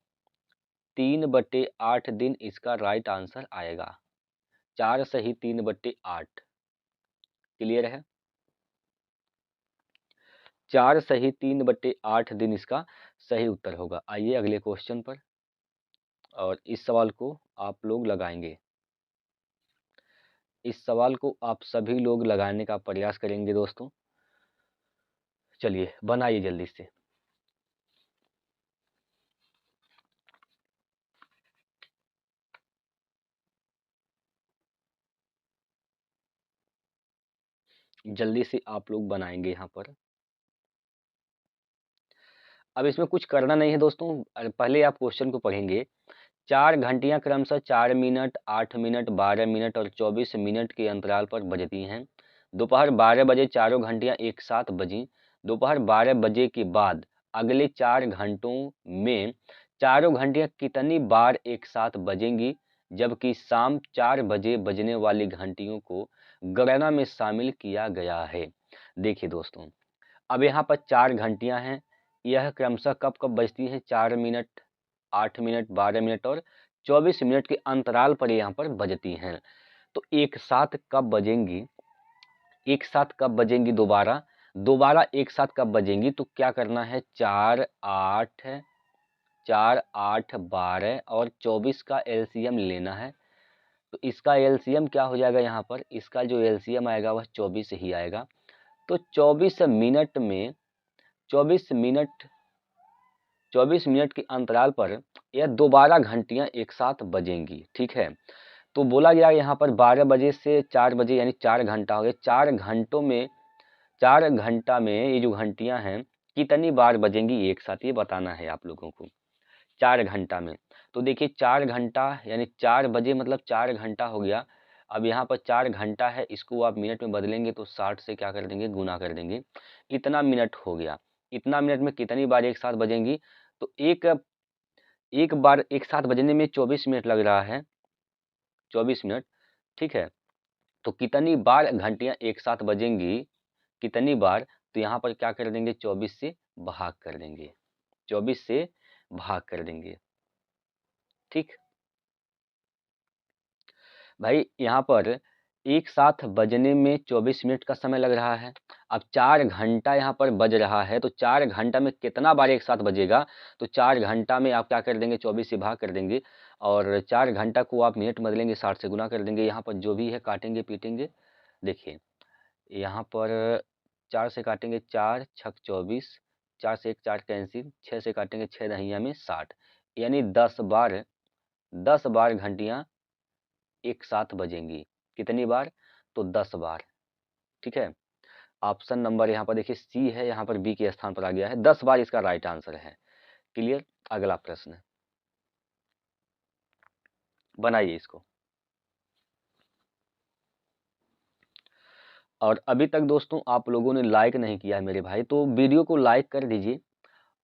3/8 दिन इसका राइट आंसर आएगा। 4 सही 3/8 क्लियर है? 4 सही 3/8 दिन इसका सही उत्तर होगा। आइए अगले क्वेश्चन पर, और इस सवाल को आप लोग लगाएंगे। इस सवाल को आप सभी लोग लगाने का प्रयास करेंगे दोस्तों। चलिए बनाइए जल्दी से। जल्दी से आप लोग बनाएंगे यहाँ पर। अब इसमें कुछ करना नहीं है दोस्तों, पहले आप क्वेश्चन को पढ़ेंगे। 4 घंटियां क्रमशः 4 मिनट, 8 मिनट, 12 मिनट और 24 मिनट के अंतराल पर बजती हैं। दोपहर 12 बजे चारों घंटियां एक साथ बजीं। दोपहर 12 बजे के बाद अगले 4 घंटों में चारों घंटियां कितनी बार एक साथ बजेंगी, जबकि शाम 4 बजे बजने वाली घंटियों को गणना में शामिल किया गया है। देखिए दोस्तों, अब यहाँ पर 4 घंटियां हैं, यह क्रमशः कब कब बजती हैं? 4 मिनट, 8 मिनट, 12 मिनट और 24 मिनट के अंतराल पर यहाँ पर बजती हैं। तो एक साथ कब बजेंगी, एक साथ कब बजेंगी दोबारा, दोबारा एक साथ कब बजेंगी? तो क्या करना है, 4 8 12 और 24 का एलसीएम लेना है। तो इसका एलसीएम क्या हो जाएगा, यहाँ पर इसका जो एलसीएम आएगा वह 24 ही आएगा। तो 24 मिनट में 24 मिनट 24 मिनट के अंतराल पर यह दोबारा घंटियां एक साथ बजेंगी। ठीक है, तो बोला गया यहाँ पर 12 बजे से 4 बजे यानी 4 घंटा हो गया। 4 घंटों में 4 घंटा में ये जो घंटियां हैं कितनी बार बजेंगी एक साथ, ये बताना है आप लोगों को। 4 घंटा में, तो देखिए 4 घंटा यानी 4 बजे मतलब 4 घंटा हो गया। अब यहाँ पर 4 घंटा है, इसको आप मिनट में बदलेंगे तो 60 से क्या कर देंगे, गुना कर देंगे। इतना मिनट हो गया, इतना मिनट में कितनी बार एक साथ बजेंगी? तो एक एक बार एक साथ बजने में 24 मिनट लग रहा है, 24 मिनट। ठीक है, तो कितनी बार घंटियां एक साथ बजेंगी, कितनी बार? तो यहाँ पर क्या कर देंगे, 24 से भाग कर देंगे, 24 से भाग कर देंगे। ठीक भाई, यहाँ पर एक साथ बजने में 24 मिनट का समय लग रहा है। अब 4 घंटा यहाँ पर बज रहा है, तो 4 घंटा में कितना बार एक साथ बजेगा? तो 4 घंटा में आप क्या कर देंगे, 24 से भाग कर देंगे और 4 घंटा को आप मिनट बदलेंगे, 60 से गुना कर देंगे। यहाँ पर जो भी है काटेंगे पीटेंगे। देखिए यहाँ पर 4 से काटेंगे, 4 छक 24, 4 से 1 4 कैंसिल, 6 से काटेंगे 6 दहिया में 60, यानी 10 बार घंटियाँ एक साथ बजेंगी। कितनी बार? तो 10 बार। ठीक है, ऑप्शन नंबर यहाँ पर देखिए सी है, यहाँ पर बी के स्थान पर आ गया है, 10 बार इसका राइट आंसर है। क्लियर? अगला प्रश्न बनाइए इसको। और अभी तक दोस्तों आप लोगों ने लाइक नहीं किया है मेरे भाई, तो वीडियो को लाइक कर दीजिए।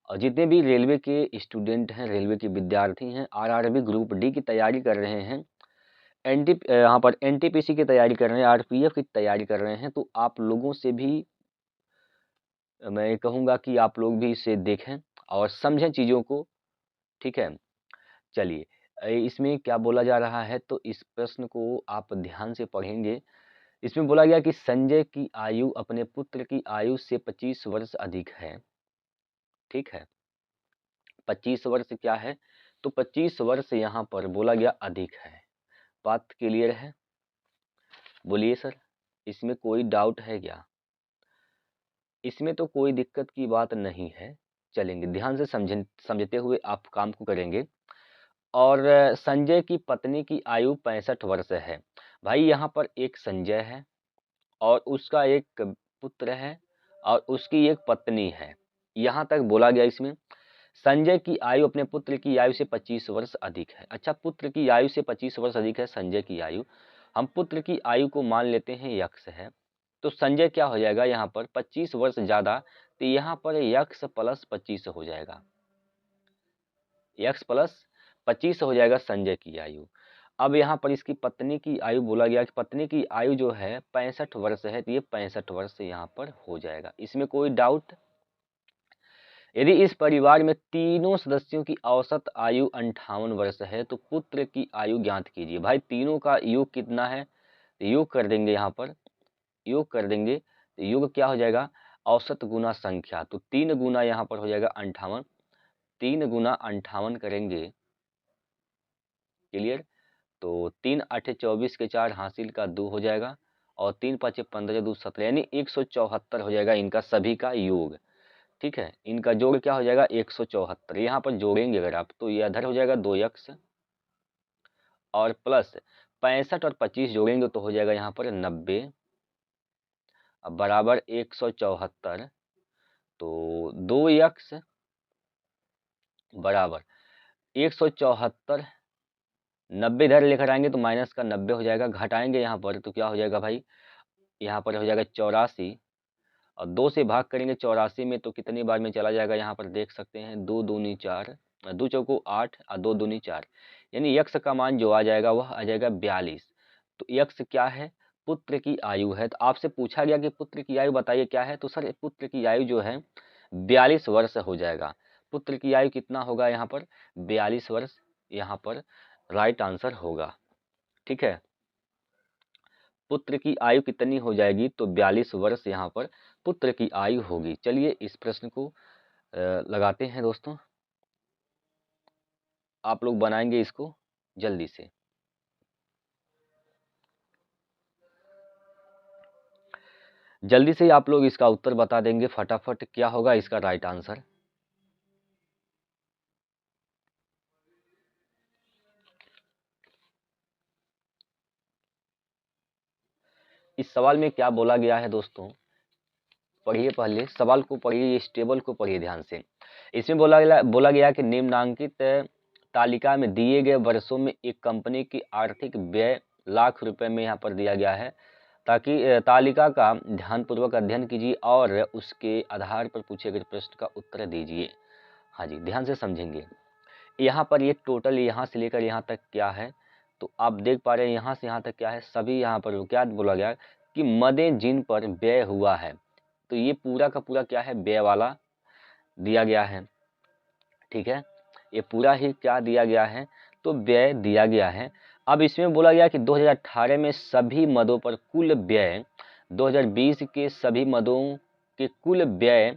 और जितने भी रेलवे के स्टूडेंट हैं, रेलवे के विद्यार्थी हैं, आरआरबी ग्रुप डी की तैयारी कर रहे हैं, यहाँ पर एनटीपीसी की तैयारी कर रहे हैं, आरपीएफ की तैयारी कर रहे हैं, तो आप लोगों से भी मैं कहूँगा कि आप लोग भी इसे देखें और समझें चीज़ों को। ठीक है, चलिए इसमें क्या बोला जा रहा है, तो इस प्रश्न को आप ध्यान से पढ़ेंगे। इसमें बोला गया कि संजय की आयु अपने पुत्र की आयु से 25 वर्ष अधिक है। ठीक है, 25 वर्ष क्या है, तो 25 वर्ष यहाँ पर बोला गया अधिक है। बात क्लियर है? बोलिए सर, इसमें कोई डाउट है क्या? इसमें तो कोई दिक्कत की बात नहीं है। चलेंगे, ध्यान से समझते हुए आप काम को करेंगे। और संजय की पत्नी की आयु 65 वर्ष है। भाई यहाँ पर एक संजय है और उसका एक पुत्र है और उसकी एक पत्नी है। यहाँ तक बोला गया इसमें संजय की आयु अपने पुत्र की आयु से 25 वर्ष अधिक है। अच्छा, पुत्र की आयु से 25 वर्ष अधिक है संजय की आयु, हम पुत्र की आयु को मान लेते हैं यक्स है। तो संजय क्या हो जाएगा, यहाँ पर 25 वर्ष ज़्यादा, तो यहाँ पर यक्स प्लस 25 हो जाएगा, यक्स प्लस 25 हो जाएगा संजय की आयु। अब यहाँ पर इसकी पत्नी की आयु बोला गया कि पत्नी की आयु जो है 65 वर्ष है, तो ये 65 वर्ष यहाँ पर हो जाएगा। इसमें कोई डाउट? यदि इस परिवार में तीनों सदस्यों की औसत आयु 58 वर्ष है, तो पुत्र की आयु ज्ञात कीजिए। भाई तीनों का योग कितना है, तो योग कर देंगे, यहाँ पर योग कर देंगे, तो योग क्या हो जाएगा, औसत गुना संख्या, तो 3 गुना यहाँ पर हो जाएगा 58, 3 गुना 58 करेंगे, क्लियर। तो 3 8 24 के 4 हासिल का 2 हो जाएगा और 3 5 15 2 17 यानी 174 हो जाएगा इनका सभी का योग। ठीक है, इनका जोड़ क्या हो जाएगा 174। यहाँ पर जोड़ेंगे अगर आप तो ये इधर हो जाएगा 2x और प्लस 65 और 25 जोड़ेंगे तो हो जाएगा यहाँ पर 90 बराबर 174। तो 2x बराबर 174, 90 इधर लेकर आएंगे तो माइनस का 90 हो जाएगा, घटाएंगे यहाँ पर तो क्या हो जाएगा भाई, यहाँ पर हो जाएगा 84 और 2 से भाग करेंगे 84 में तो कितनी बार में चला जाएगा, यहाँ पर देख सकते हैं 2 दूनी 4, 2 चौको 8 और 2 दूनी 4, यानी यक्ष का मान जो आ जाएगा वह आ जाएगा 42। तो यक्ष क्या है, पुत्र की आयु है। तो आपसे पूछा गया कि पुत्र की आयु बताइए क्या है, तो सर पुत्र की आयु जो है 42 वर्ष हो जाएगा। पुत्र की आयु कितना होगा यहाँ पर 42 वर्ष, यहाँ पर राइट आंसर होगा। ठीक है, पुत्र की आयु कितनी हो जाएगी, तो 42 वर्ष यहाँ पर पुत्र की आयु होगी। चलिए इस प्रश्न को लगाते हैं दोस्तों, आप लोग बनाएंगे इसको जल्दी से। जल्दी से आप लोग इसका उत्तर बता देंगे फटाफट, क्या होगा इसका राइट आंसर। इस सवाल में क्या बोला गया है दोस्तों, पढ़िए, पहले सवाल को पढ़िए, इस टेबल को पढ़िए ध्यान से। इसमें बोला गया कि निम्नांकित तालिका में दिए गए वर्षों में एक कंपनी की आर्थिक व्यय लाख रुपए में यहाँ पर दिया गया है, ताकि तालिका का ध्यानपूर्वक अध्ययन कीजिए और उसके आधार पर पूछे गए प्रश्न का उत्तर दीजिए। हाँ जी, ध्यान से समझेंगे। यहाँ पर ये टोटल यहाँ से लेकर यहाँ तक क्या है, तो आप देख पा रहे हैं यहाँ से यहाँ तक क्या है, सभी यहाँ पर क्या बोला गया कि मदें जिन पर व्यय हुआ है, तो ये पूरा का पूरा क्या है व्यय वाला दिया गया है। ठीक है, ये पूरा ही क्या दिया गया है, तो व्यय दिया गया है। अब इसमें बोला गया कि 2018 में सभी मदों पर कुल व्यय 2020 के सभी मदों के कुल व्यय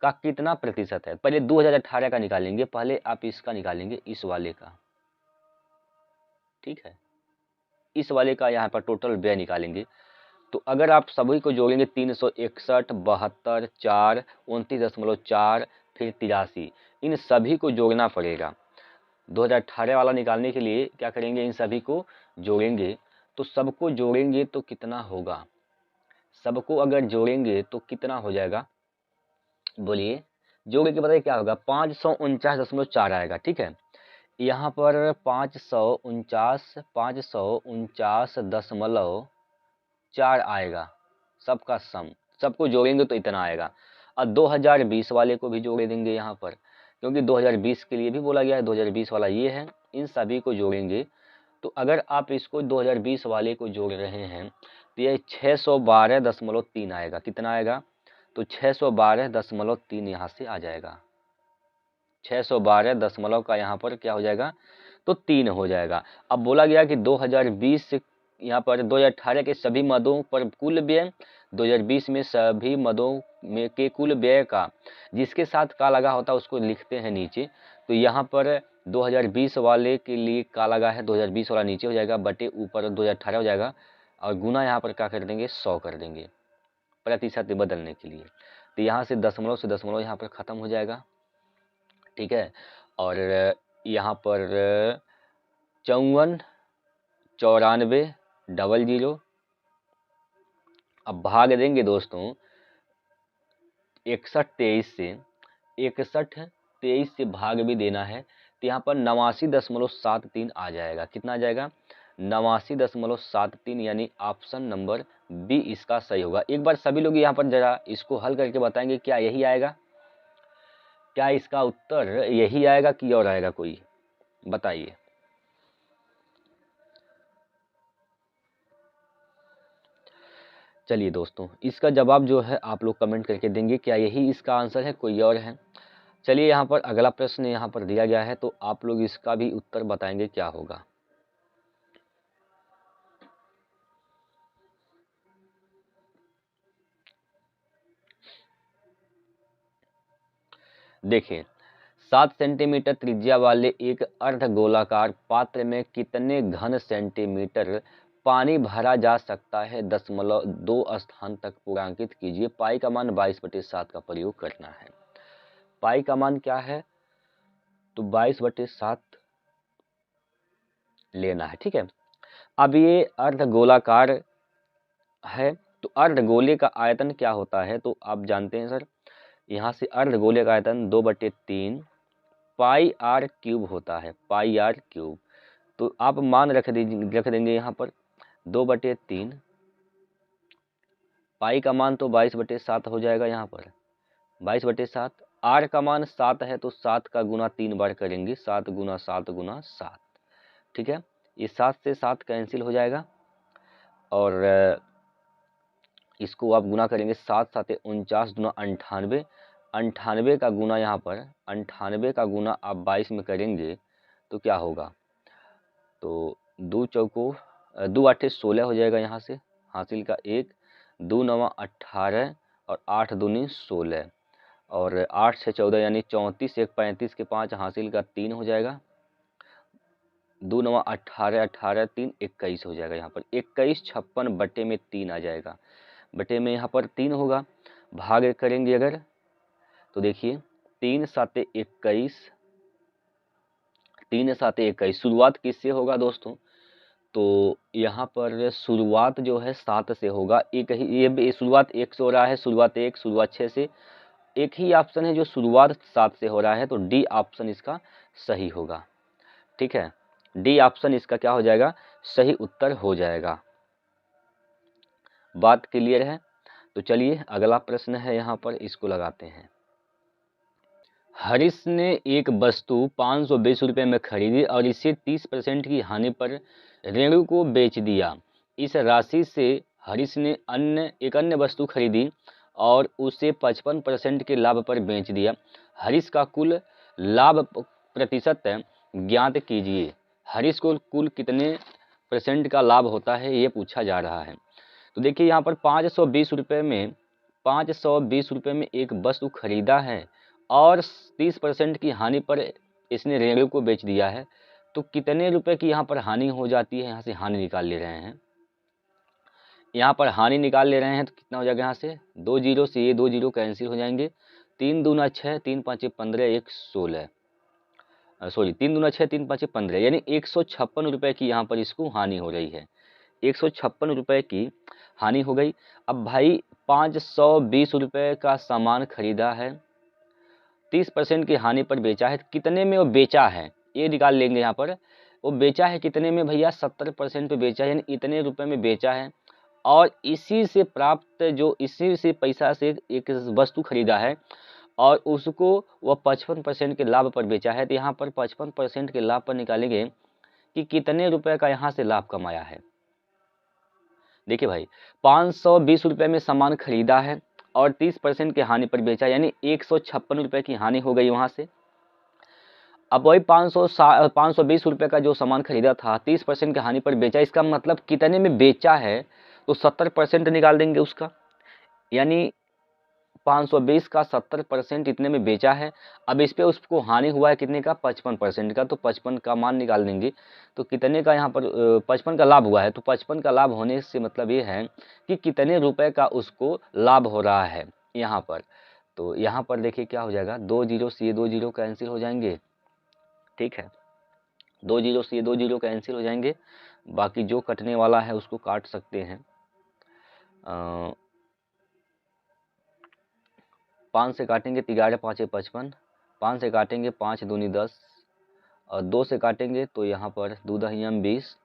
का कितना प्रतिशत है। पहले 2018 का निकालेंगे, पहले आप इसका निकालेंगे, इस वाले का। ठीक है, इस वाले का यहाँ पर टोटल व्यय निकालेंगे। तो अगर आप सभी को जोड़ेंगे 361, 72, 4, 29.4, फिर 83, इन सभी को जोड़ना पड़ेगा। 2018 वाला निकालने के लिए क्या करेंगे, इन सभी को जोड़ेंगे। तो सबको जोड़ेंगे तो कितना होगा, सबको अगर जोड़ेंगे तो कितना हो जाएगा, बोलिए। जोड़ के बताइए क्या होगा, 549.4 आएगा। ठीक है, यहाँ पर 549.4 आएगा सबका सम, सबको जोड़ेंगे तो इतना आएगा। और 2020 वाले को भी जोड़ देंगे यहाँ पर, क्योंकि 2020 के लिए भी बोला गया है, 2020 वाला ये है, इन सभी को जोड़ेंगे। तो अगर आप इसको 2020 वाले को जोड़ रहे हैं तो ये 612.3 आएगा। कितना आएगा, तो 612.3 यहाँ से आ जाएगा। 612 दशमलव का यहाँ पर क्या हो जाएगा, तो 3 हो जाएगा। अब बोला गया कि 2020 यहाँ पर 2018 के सभी मदों पर कुल व्यय 2020 में सभी मदों में के कुल व्यय का जिसके साथ का लगा होता है उसको लिखते हैं नीचे। तो यहाँ पर 2020 वाले के लिए का लगा है, 2020 वाला नीचे हो जाएगा, बटे ऊपर 2018 हो जाएगा, और गुना यहाँ पर क्या कर देंगे, 100 कर देंगे प्रतिशत बदलने के लिए। तो यहाँ से दशमलव यहाँ पर ख़त्म हो जाएगा। ठीक है, और यहाँ पर 54, 94, 00। अब भाग देंगे दोस्तों 61 से भाग भी देना है, तो यहाँ पर 89.73 आ जाएगा। कितना आ जाएगा, 89.73, यानी ऑप्शन नंबर बी इसका सही होगा। एक बार सभी लोग यहाँ पर जरा इसको हल करके बताएंगे, क्या यही आएगा, क्या इसका उत्तर यही आएगा कि और आएगा कोई, बताइए। चलिए दोस्तों, इसका जवाब जो है आप लोग कमेंट करके देंगे, क्या यही इसका आंसर है कोई और है। चलिए यहाँ पर अगला प्रश्न यहाँ पर दिया गया है, तो आप लोग इसका भी उत्तर बताएंगे क्या होगा। देखिए, 7 सेंटीमीटर त्रिज्या वाले एक अर्धगोलाकार पात्र में कितने घन सेंटीमीटर पानी भरा जा सकता है? 0.2 स्थान तक पूर्णांकित कीजिए। पाई का मान 22/7 का प्रयोग करना है। पाई का मान क्या है? तो 22/7 लेना है। ठीक है, अब ये अर्धगोलाकार है, तो अर्धगोले का आयतन क्या होता है? तो आप जानते हैं सर, यहाँ से अर्धगोले का आयतन 2/3 पाई आर क्यूब होता है, पाई आर क्यूब। तो आप मान रख देंगे यहाँ पर 2/3, पाई का मान तो 22/7 हो जाएगा। यहाँ पर 22/7, आर का मान 7 है तो 7 का गुना 3 बार करेंगे, 7 गुना 7 गुना 7। ठीक है, ये 7 से 7 कैंसिल हो जाएगा और इसको आप गुना करेंगे, 7 7 49 दूना 98, 98 का गुना यहाँ पर 98 का गुना आप 22 में करेंगे तो क्या होगा? तो 2 चौको 2 8 16 हो जाएगा। यहाँ से हासिल का 1, 2 9 18 और 8 दूनी 16 और 8 6 14 यानी 34, 1 35 के 5 हासिल का 3 हो जाएगा। 2 9 18 18 3 21 हो जाएगा। यहाँ पर 21 56 बटे में 3 आ जाएगा, बटे में यहाँ पर 3 होगा। भाग करेंगे अगर तो देखिए 3 7 21, 3 7 21। शुरुआत किससे होगा दोस्तों? तो यहाँ पर शुरुआत जो है 7 से होगा। एक ही ये शुरुआत 1 से हो रहा है, शुरुआत 1 शुरुआत 6 से। एक ही ऑप्शन है जो शुरुआत 7 से हो रहा है, तो डी ऑप्शन इसका सही होगा। ठीक है, डी ऑप्शन इसका क्या हो जाएगा? सही उत्तर हो जाएगा। बात क्लियर है? तो चलिए अगला प्रश्न है यहाँ पर, इसको लगाते हैं। हरीश ने एक वस्तु 520 रुपये में खरीदी और इसे 30% की हानि पर रेणु को बेच दिया। इस राशि से हरीश ने एक अन्य वस्तु खरीदी और उसे 55% के लाभ पर बेच दिया। हरीश का कुल लाभ प्रतिशत ज्ञात कीजिए। हरीश को कुल कितने % का लाभ होता है, ये पूछा जा रहा है। तो देखिए यहाँ पर 520 रुपये में एक वस्तु खरीदा है और 30% की हानि पर इसने रेणु को बेच दिया है। तो कितने रुपए की यहाँ पर हानि हो जाती है? यहाँ से हानि निकाल ले रहे हैं, यहाँ पर हानि निकाल ले रहे हैं तो कितना हो जाएगा? यहाँ से 2 जीरो से ये 2 जीरो कैंसिल हो जाएंगे। 3 दूना 6, 3 5 15, 1 16, सॉरी 3 दूना 6, 3 5 15, यानी 156 रुपये की यहाँ पर इसको हानि हो रही है। 156 रुपये की हानि हो गई। अब भाई 520 रुपये का सामान खरीदा है, 30% की हानि पर बेचा है, कितने में वो बेचा है ये निकाल लेंगे। यहाँ पर वो बेचा है कितने में भैया? 70% पे बेचा है, यानी इतने रुपए में बेचा है। और इसी से प्राप्त इसी से पैसा से एक वस्तु खरीदा है और उसको वह 55% के लाभ पर बेचा है। तो यहाँ पर 55% के लाभ पर निकालेंगे कि कितने रुपए का यहाँ से लाभ कमाया है। देखिए भाई 520 रुपये में सामान खरीदा है और 30% की हानि पर बेचा, यानी 156 रुपये की हानि हो गई वहां से। अब वही 520 रुपये का जो सामान खरीदा था 30% की हानि पर बेचा, इसका मतलब कितने में बेचा है? तो 70% निकाल देंगे उसका, यानी 520 का 70% इतने में बेचा है। अब इस पे उसको हानि हुआ है कितने का? 55% का, तो 55 का मान निकाल देंगे। तो कितने का यहाँ पर 55 का लाभ हुआ है, तो 55 का लाभ होने से मतलब ये है कि कितने रुपए का उसको लाभ हो रहा है यहाँ पर। तो यहाँ पर देखिए क्या हो जाएगा, 2 जीरो से ये 2 जीरो कैंसिल हो जाएंगे। ठीक है, 2 जीरो से ये 2 जीरो कैंसिल हो जाएंगे, बाकी जो कटने वाला है उसको काट सकते हैं। 5 से काटेंगे 11 5 55, 5 से काटेंगे 5 दूनी 10 और 2 से काटेंगे तो यहाँ पर 2 दहियम 20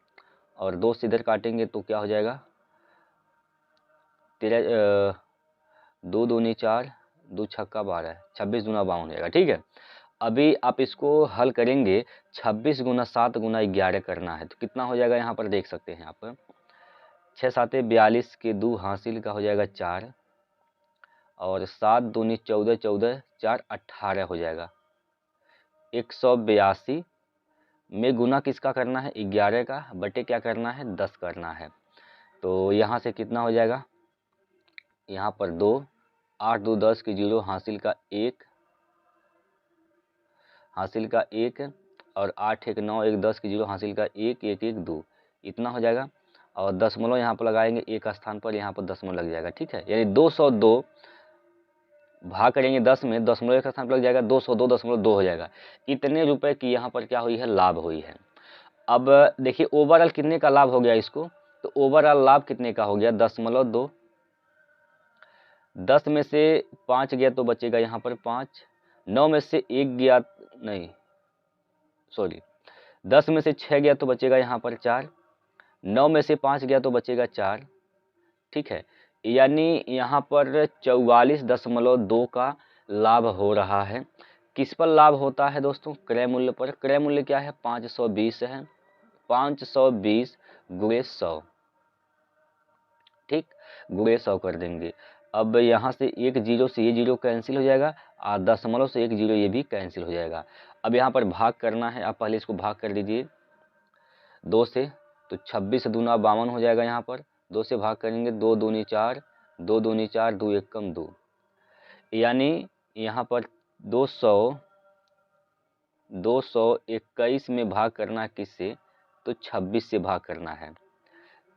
और 2 से इधर काटेंगे तो क्या हो जाएगा? 2 दूनी 4, 2 छक्का 12, 26 दूना 52 हो जाएगा। ठीक है, अभी आप इसको हल करेंगे, 26 गुना 7 गुना 11 करना है तो कितना हो जाएगा? यहाँ पर देख सकते हैं आप, 6 7 42 के 2 हासिल का हो जाएगा 4 और 7 दूनी 14, 14 4 18 हो जाएगा। 182 में गुना किसका करना है? 11 का, बटे क्या करना है? 10 करना है। तो यहाँ से कितना हो जाएगा? यहाँ पर 2, 8 2 10 की 0 हासिल का 1 हासिल का 1 और 8 1 9 1 10 की 0 हासिल का 1 1 1 2 इतना हो जाएगा। और दशमलव यहाँ पर लगाएंगे एक स्थान पर, यहाँ पर दशमलव लग जाएगा, ठीक है। यानी 202 भाग करेंगे 10 में, दशमलव एक स्थान पर लग जाएगा, 202.2 हो जाएगा। इतने रुपए की यहाँ पर क्या हुई है, लाभ हुई है। अब देखिए ओवरऑल कितने का लाभ हो गया इसको, तो ओवरऑल लाभ कितने का हो गया 0.2। 10 में से 5 गया तो बचेगा यहाँ पर 5, 9 में से 1 गया, नहीं सॉरी 10 में से 6 गया तो बचेगा यहाँ पर 4, 9 में से 5 गया तो बचेगा 4, ठीक है। यानी यहाँ पर 44.2 का लाभ हो रहा है। किस पर लाभ होता है दोस्तों, क्रय मूल्य पर। क्रय मूल्य क्या है 520 है, 520 गुणे 100, ठीक, गुणे 100 कर देंगे। अब यहाँ से एक जीरो से ये जीरो कैंसिल हो जाएगा और दशमलव से एक जीरो ये भी कैंसिल हो जाएगा। अब यहाँ पर भाग करना है, आप पहले इसको भाग कर दीजिए 2 से, तो 26 दूना 52 हो जाएगा। यहाँ पर 2 से भाग करेंगे, 2 दूनी 4, 2 दूनी 4, 2 एक कम 2, यानी यहाँ पर 221 में भाग करना है किससे, तो 26 से भाग करना है।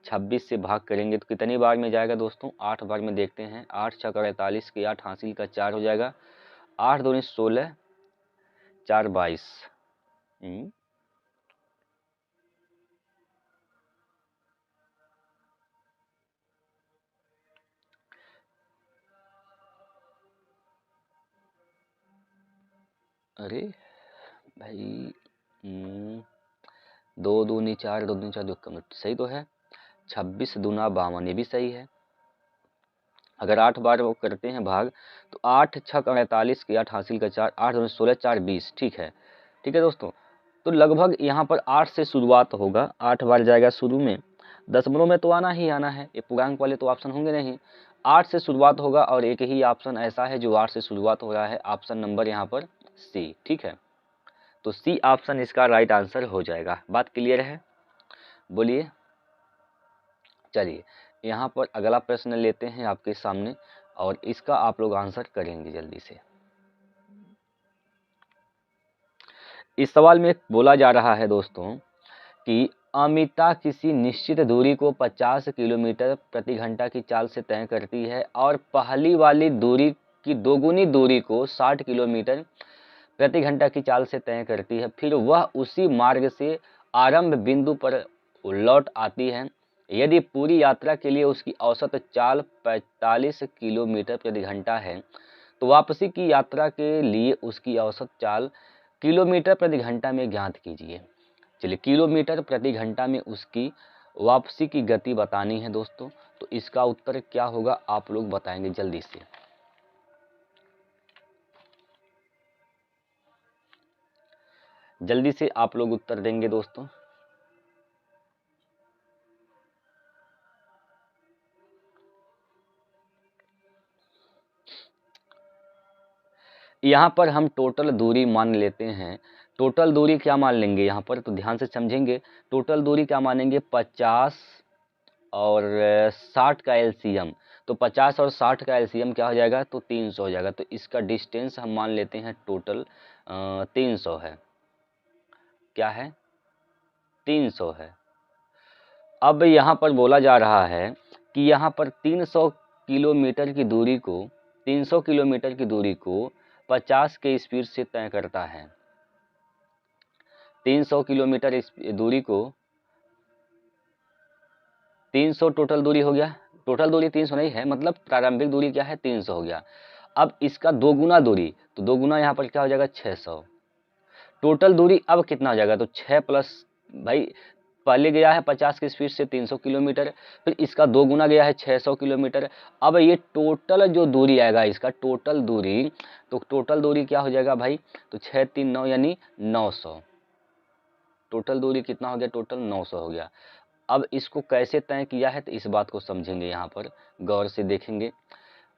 26 से भाग करेंगे तो कितनी बार में जाएगा दोस्तों, 8 बार में। देखते हैं 8 छक 48 के 8 हासिल का 4 हो जाएगा, 8 दूनी 16, 4 22। अरे भाई 2 दूनी 4, 2 दूनी 4, 2 कम, सही तो है। 26 दूना 52 ये भी सही है। अगर 8 बार वो करते हैं भाग तो 8 छक 48 के 8 हासिल का 4, 8 दूनी 16, 4 20, ठीक है। ठीक है दोस्तों, तो लगभग यहाँ पर 8 से शुरुआत होगा, 8 बार जाएगा शुरू में। दशमलव में तो आना ही आना है, ये पूर्णांक वाले तो ऑप्शन होंगे नहीं। 8 से शुरुआत होगा और एक ही ऑप्शन ऐसा है जो 8 से शुरुआत हो रहा है, ऑप्शन नंबर यहाँ पर सी, ठीक है। तो सी ऑप्शन इसका राइट आंसर हो जाएगा। बात क्लियर है, बोलिए। चलिए यहाँ पर अगला प्रश्न लेते हैं आपके सामने और इसका आप लोग आंसर करेंगे जल्दी से। इस सवाल में बोला जा रहा है दोस्तों कि अमिता किसी निश्चित दूरी को 50 किलोमीटर प्रति घंटा की चाल से तय करती है और पहली वाली दूरी की दोगुनी दूरी को 60 किलोमीटर प्रति घंटा की चाल से तय करती है। फिर वह उसी मार्ग से आरंभ बिंदु पर लौट आती है। यदि पूरी यात्रा के लिए उसकी औसत चाल 45 किलोमीटर प्रति घंटा है तो वापसी की यात्रा के लिए उसकी औसत चाल किलोमीटर प्रति घंटा में ज्ञात कीजिए। चलिए किलोमीटर प्रति घंटा में उसकी वापसी की गति बतानी है दोस्तों, तो इसका उत्तर क्या होगा आप लोग बताएंगे जल्दी से। जल्दी से आप लोग उत्तर देंगे दोस्तों। यहाँ पर हम टोटल दूरी मान लेते हैं। टोटल दूरी क्या मान लेंगे यहाँ पर, तो ध्यान से समझेंगे। टोटल दूरी क्या मानेंगे, 50 और 60 का एलसीएम, तो 50 और 60 का एलसीएम क्या हो जाएगा, तो 300 हो जाएगा। तो इसका डिस्टेंस हम मान लेते हैं टोटल 300 है। क्या है, 300 है। अब यहाँ पर बोला जा रहा है कि यहाँ पर 300 किलोमीटर की दूरी को 300 किलोमीटर की दूरी को 50 के स्पीड से तय करता है। 300 किलोमीटर दूरी को 300 टोटल दूरी हो गया। टोटल दूरी 300 नहीं है, मतलब प्रारंभिक दूरी क्या है, 300 हो गया। अब इसका दोगुना दूरी, तो दोगुना यहाँ पर क्या हो जाएगा, 600। टोटल दूरी अब कितना हो जाएगा, तो 6 प्लस, भाई पहले गया है 50 की स्पीड से 300 किलोमीटर, फिर इसका दोगुना गया है 600 किलोमीटर। अब ये टोटल जो दूरी आएगा इसका टोटल दूरी, तो टोटल दूरी क्या हो जाएगा भाई, तो 6 3 9 यानी 900। टोटल दूरी कितना हो गया, टोटल 900 हो गया। अब इसको कैसे तय किया है, तो इस बात को समझेंगे, यहाँ पर गौर से देखेंगे।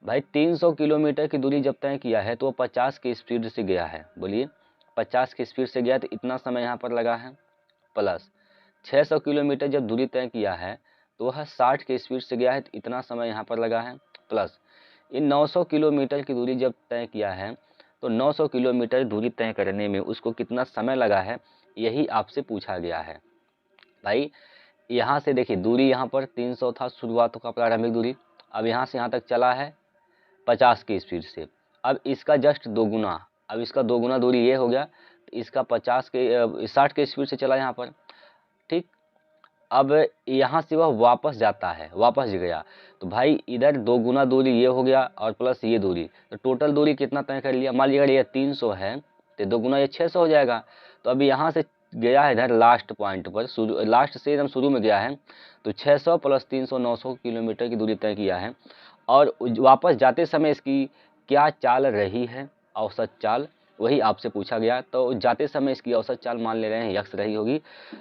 भाई 300 किलोमीटर की दूरी जब तय किया है तो वो 50 की स्पीड से गया है, बोलिए 50 की स्पीड से गया तो इतना समय यहाँ पर लगा है, प्लस 600 किलोमीटर जब दूरी तय किया है तो वह 60 की स्पीड से गया है तो इतना समय यहाँ पर लगा है, प्लस इन 900 किलोमीटर की दूरी जब तय किया है तो 900 किलोमीटर दूरी तय करने में उसको कितना समय लगा है, यही आपसे पूछा गया है। भाई यहाँ से देखिए दूरी यहाँ पर 300 था शुरुआत का प्रारंभिक दूरी, अब यहाँ से यहाँ तक चला है 50 की स्पीड से। अब इसका जस्ट दोगुना, अब इसका दोगुना दूरी ये हो गया, तो इसका 60 के स्पीड से चला यहाँ पर, ठीक। अब यहाँ से वह वापस जाता है, वापस गया, तो भाई इधर दोगुना दूरी ये हो गया और प्लस ये दूरी, तो टोटल दूरी कितना तय कर लिया। मान लीजिए ये 300 है तो दोगुना ये 600 हो जाएगा। तो अभी यहाँ से गया है इधर लास्ट पॉइंट पर, लास्ट से एकदम शुरू में गया है, तो 600 प्लस 300 900 किलोमीटर की दूरी तय किया है। और वापस जाते समय इसकी क्या चाल रही है, औसत चाल, वही आपसे पूछा गया। तो जाते समय इसकी औसत चाल मान ले रहे हैं यक्स रही होगी,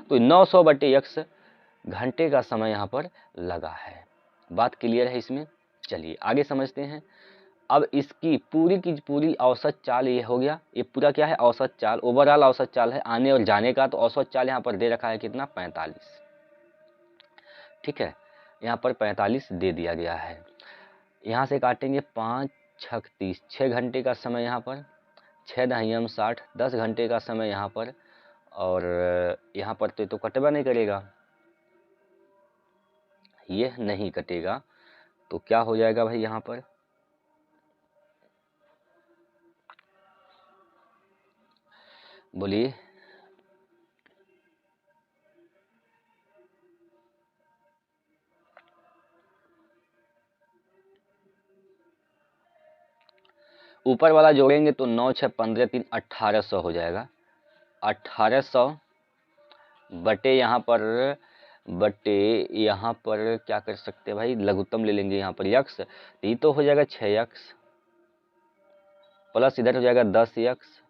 तो 900 बटे यक्स घंटे का समय यहाँ पर लगा है। बात क्लियर है इसमें? चलिए आगे समझते हैं। अब इसकी पूरी की पूरी औसत चाल ये हो गया, ये पूरा क्या है, औसत चाल, ओवरऑल औसत चाल है आने और जाने का। तो औसत चाल यहाँ पर दे रखा है कितना, 45, ठीक है, यहाँ पर 45 दे दिया गया है। यहाँ से काटेंगे 5 6 30, 6 घंटे का समय यहाँ पर, 6 दहियम 60, 10 घंटे का समय यहाँ पर, और यहाँ पर तो कटवा नहीं करेगा, ये नहीं कटेगा, तो क्या हो जाएगा भाई यहाँ पर, बोलिए। ऊपर वाला जोड़ेंगे तो 9 6 15 3 1800 हो जाएगा। 1800 बटे यहाँ पर क्या कर सकते हैं भाई, लघुत्तम ले लेंगे यहाँ पर यक्स, तो ये तो हो जाएगा 6 यक्स, प्लस इधर हो जाएगा 10 यक्स,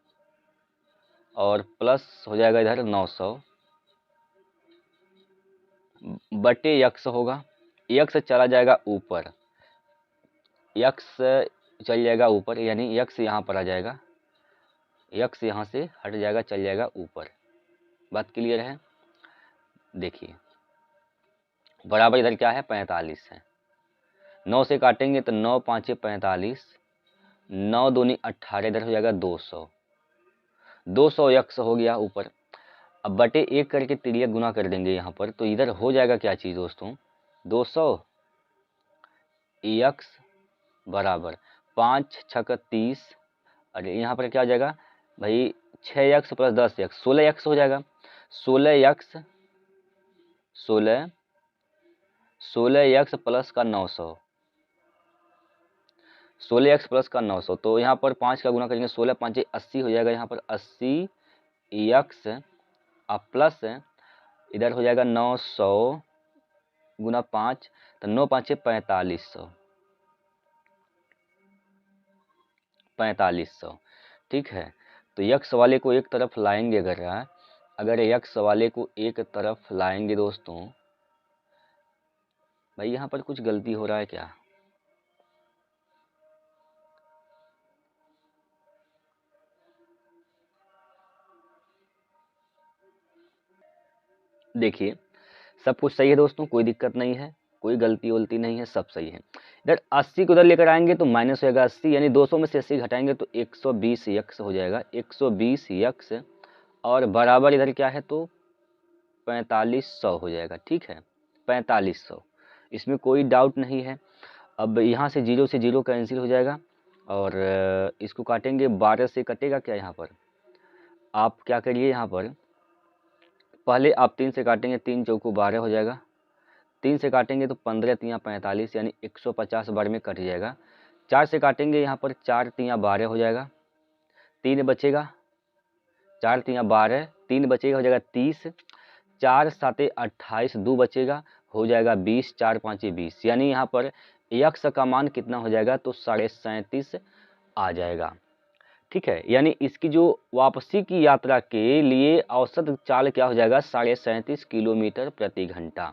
और प्लस हो जाएगा इधर 900 बटे यक्स होगा। यक्स चला जाएगा ऊपर, यक्स चल जाएगा ऊपर, यानी यक्स यहाँ पर आ जाएगा, यक्स यहाँ से हट जाएगा, चल जाएगा ऊपर। बात क्लियर है? देखिए बराबर इधर क्या है, 45 है। 9 से काटेंगे तो 9 5 45, 9 दूनी 18, इधर हो जाएगा 200, 200 यक्स हो गया ऊपर। अब बटे 1 करके तिर्यक गुना कर देंगे यहाँ पर, तो इधर हो जाएगा क्या चीज़ दोस्तों, 200 यक्स बराबर 5 6 30, अरे यहाँ पर क्या हो जाएगा भाई, 6 यक्स प्लस 10 यक्स 16 यक्स हो जाएगा। 16 यक्स 16 यक्स प्लस का 900, 16 एक्स प्लस का 900, तो यहाँ पर 5 का गुना करेंगे, 16 5 80 हो जाएगा, यहाँ पर 80 एक्स अब प्लस इधर हो जाएगा 900 गुना 5, तो 9 5 4500, 4500, ठीक है। तो यक्स वाले को एक तरफ लाएंगे, अगर यक्स वाले को एक तरफ लाएंगे दोस्तों, भाई यहाँ पर कुछ गलती हो रहा है क्या, देखिए सब कुछ सही है दोस्तों, कोई दिक्कत नहीं है, कोई गलती वलती नहीं है, सब सही है। इधर 80 को उधर लेकर आएंगे तो माइनस हो जाएगा 80, यानी 200 में से 80 घटाएंगे तो 120 यक्स हो जाएगा, 120 यक्स, और बराबर इधर क्या है तो 4500 हो जाएगा, ठीक है, 4500, इसमें कोई डाउट नहीं है। अब यहाँ से जीरो कैंसिल हो जाएगा, और इसको काटेंगे, 12 से कटेगा क्या, यहाँ पर आप क्या करिए, यहाँ पर पहले आप 3 से काटेंगे, 3 चौको 12 हो जाएगा, 3 से काटेंगे तो 15 तियाँ 45, यानी 150 बार में कट जाएगा। 4 से काटेंगे यहाँ पर, 4 तियाँ 12 हो जाएगा, 3 बचेगा, 4 तियाँ 12, 3 बचेगा, हो जाएगा 30, 4 7 28, 2 बचेगा, हो जाएगा 20, 4 5 20, यानी यहाँ पर यक्स का मान कितना हो जाएगा तो 37.5 आ जाएगा, ठीक है। यानी इसकी जो वापसी की यात्रा के लिए औसत चाल क्या हो जाएगा, 37.5 किलोमीटर प्रति घंटा,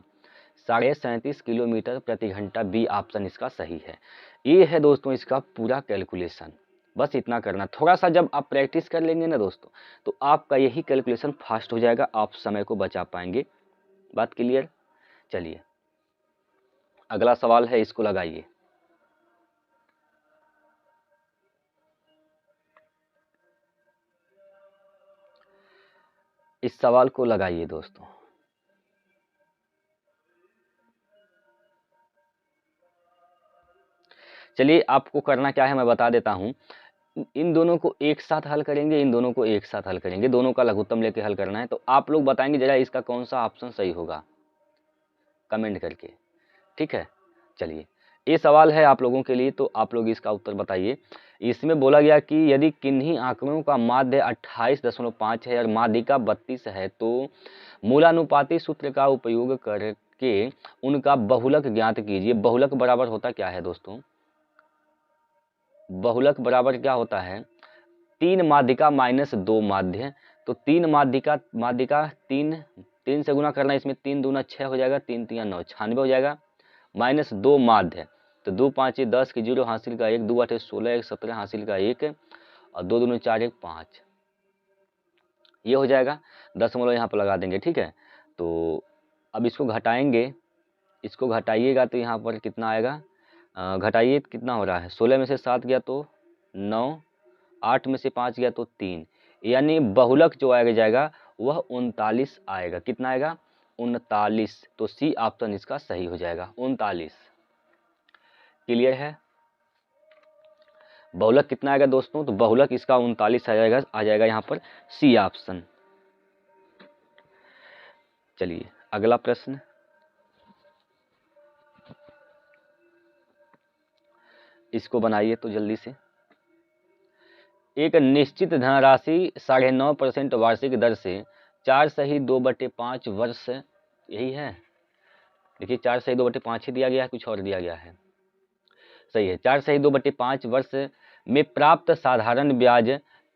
37.5 किलोमीटर प्रति घंटा, बी ऑप्शन इसका सही है। ये है दोस्तों इसका पूरा कैलकुलेशन, बस इतना करना, थोड़ा सा जब आप प्रैक्टिस कर लेंगे ना दोस्तों, तो आपका यही कैलकुलेशन फास्ट हो जाएगा, आप समय को बचा पाएंगे। बात क्लियर? चलिए अगला सवाल है, इसको लगाइए। इस सवाल को लगाइए दोस्तों। चलिए आपको करना क्या है मैं बता देता हूँ। इन दोनों को एक साथ हल करेंगे, इन दोनों को एक साथ हल करेंगे, दोनों का लघुत्तम लेके हल करना है। तो आप लोग बताएंगे जरा इसका कौन सा ऑप्शन सही होगा कमेंट करके, ठीक है। चलिए ये सवाल है आप लोगों के लिए, तो आप लोग इसका उत्तर बताइए। इसमें बोला गया कि यदि किन्हीं आंकड़ों का माध्य 28.5 है और माध्यिका 32 है तो मूलानुपाती सूत्र का उपयोग करके उनका बहुलक ज्ञात कीजिए। बहुलक बराबर होता क्या है दोस्तों? बहुलक बराबर क्या होता है? 3 माध्यिका माइनस 2 माध्य। तो 3 माध्यिका 3 से गुना करना, इसमें 3 दूना 6 हो जाएगा, 3 3 9 96 हो जाएगा, माइनस 2 माध्य। तो 2 5 10 के 0 हासिल का 1, 2 8 16 1 17 हासिल का 1 और 2 दूनी 4 1 5, ये हो जाएगा। दशमलव यहाँ पर लगा देंगे, ठीक है। तो अब इसको घटाएंगे, इसको घटाइएगा तो यहाँ पर कितना आएगा? घटाइए कितना हो रहा है? 16 में से 7 गया तो 9, 8 में से 5 गया तो 3, यानी बहुलक जो आएगा जाएगा वह 39 आएगा। कितना आएगा? 39। तो सी ऑप्शन इसका सही हो जाएगा, 39। क्लियर है? बहुलक कितना आएगा दोस्तों? तो बहुलक इसका 39 आ जाएगा यहाँ पर, सी ऑप्शन। चलिए अगला प्रश्न, इसको बनाइए तो जल्दी से। एक निश्चित धनराशि 9.5% वार्षिक दर से 4/2/5 वर्ष, यही है। देखिए 4/2/5 ही दिया गया है, कुछ और दिया गया है। सही है, 4/2/5 वर्ष में प्राप्त साधारण ब्याज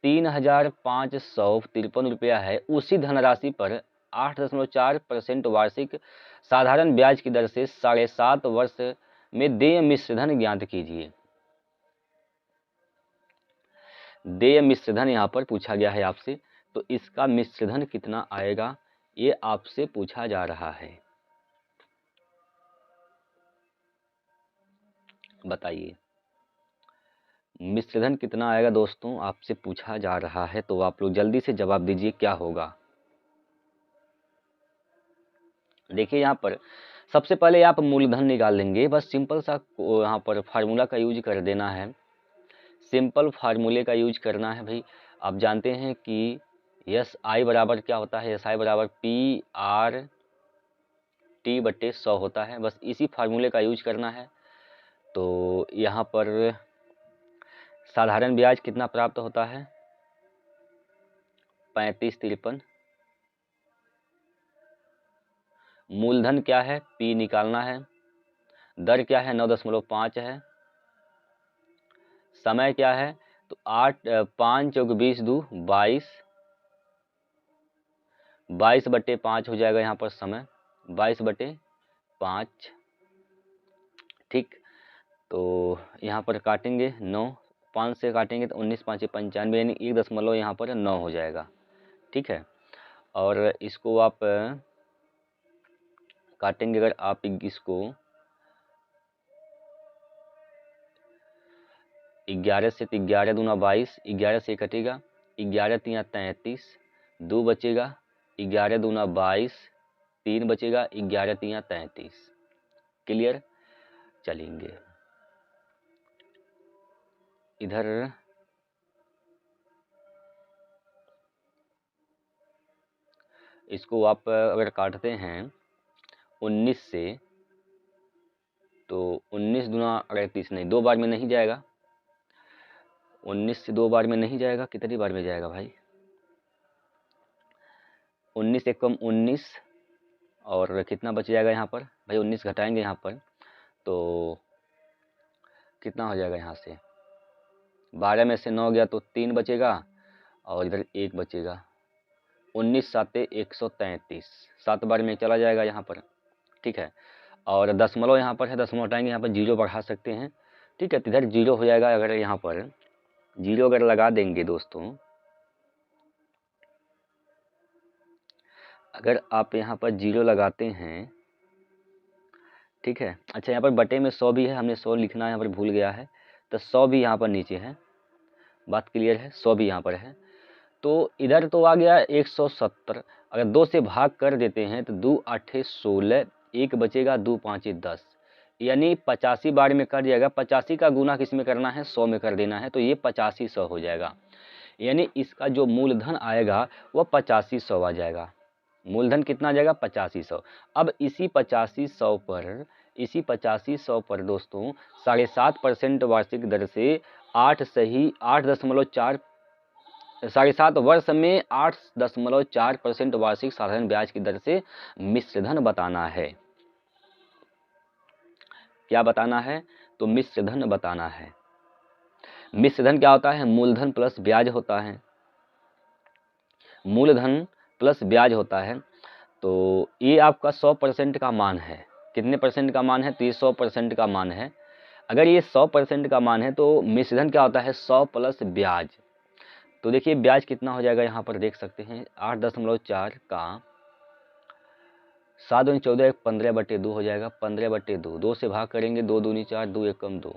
3,553 रुपया है। उसी धनराशि पर 8.4% वार्षिक साधारण ब्याज की दर से 7.5 वर्ष में देय मिश्रधन ज्ञात कीजिए। देय मिश्रधन यहाँ पर पूछा गया है आपसे, तो इसका मिश्रधन कितना आएगा ये आपसे पूछा जा रहा है, बताइए। मिश्रधन कितना आएगा दोस्तों आपसे पूछा जा रहा है, तो आप लोग जल्दी से जवाब दीजिए क्या होगा। देखिए यहाँ पर सबसे पहले आप मूलधन निकाल लेंगे, बस सिंपल सा यहाँ पर फार्मूला का यूज कर देना है, सिंपल फार्मूले का यूज करना है भाई। आप जानते हैं कि एस आई बराबर क्या होता है? एस आई बराबर PR/T/100 होता है, बस इसी फार्मूले का यूज करना है। तो यहाँ पर साधारण ब्याज कितना प्राप्त होता है? 3553। मूलधन क्या है? P निकालना है। दर क्या है? 9.5 है। समय क्या है? तो 5 चौक 20 2 22, 22/5 हो जाएगा यहाँ पर समय, 22/5, ठीक। तो यहाँ पर काटेंगे 9, 5 से काटेंगे तो 19 5 95, यानी 1 दशमलव यहाँ पर 9 हो जाएगा, ठीक है। और इसको आप काटेंगे, अगर आप इसको 11 से, तो 11 दूना 22, 11 से कटेगा, 11 3 33, 2 बचेगा, 11 दूना 22, 3 बचेगा, 11 3 33। क्लियर? चलेंगे इधर, इसको आप अगर काटते हैं 19 से, तो 19 दूना 38, नहीं 2 बार में नहीं जाएगा, 19 से 2 बार में नहीं जाएगा, कितनी बार में जाएगा भाई? 19 एक कम 19, और कितना बच जाएगा यहाँ पर भाई? 19 घटाएंगे यहाँ पर तो कितना हो जाएगा? यहाँ से 12 में से 9 गया तो 3 बचेगा, और इधर 1 बचेगा। 19 7 133, 7 बार में चला जाएगा यहाँ पर, ठीक है। और दशमलव यहाँ पर है, दशमलव हटाएंगे, यहाँ पर 0 बढ़ा सकते हैं, ठीक है। तो इधर 0 हो जाएगा। अगर यहाँ पर 0 अगर लगा देंगे दोस्तों, अगर आप यहाँ पर 0 लगाते हैं, ठीक है। अच्छा यहाँ पर बटे में 100 भी है, हमने 100 लिखना यहाँ पर भूल गया है, तो 100 भी यहाँ पर नीचे है, बात क्लियर है, 100 भी यहाँ पर है। तो इधर तो आ गया 170, अगर 2 से भाग कर देते हैं तो 2 8 16, 1 बचेगा, 2 5 10, यानी 85 बार में कट जाएगा। 85 का गुना किस में करना है, 100 में कर देना है, तो ये 85 100 हो जाएगा। यानी इसका जो मूलधन आएगा वह 85 100 आ जाएगा। मूलधन कितना आ जाएगा, 85 100। अब इसी 85 100 पर दोस्तों 7.5% वार्षिक दर से 8.4 7.5 वर्ष में 8.4% वार्षिक साधारण ब्याज की दर से मिश्रधन बताना है। क्या बताना है, तो मिश्रधन बताना है। मिश्रधन क्या होता है, मूलधन प्लस ब्याज होता है, मूलधन प्लस ब्याज होता है। तो ये आपका 100% का मान है। कितने परसेंट का मान है, तो ये 100% का मान है। अगर ये 100% का मान है तो मिश्रधन क्या होता है, 100 प्लस ब्याज। तो देखिए ब्याज कितना हो जाएगा, यहाँ पर देख सकते हैं 8.4 का 7 दूनी 14, 15/2 हो जाएगा। 15/2, 2 से भाग करेंगे, 2 दूनी 4, 2 एकम 2,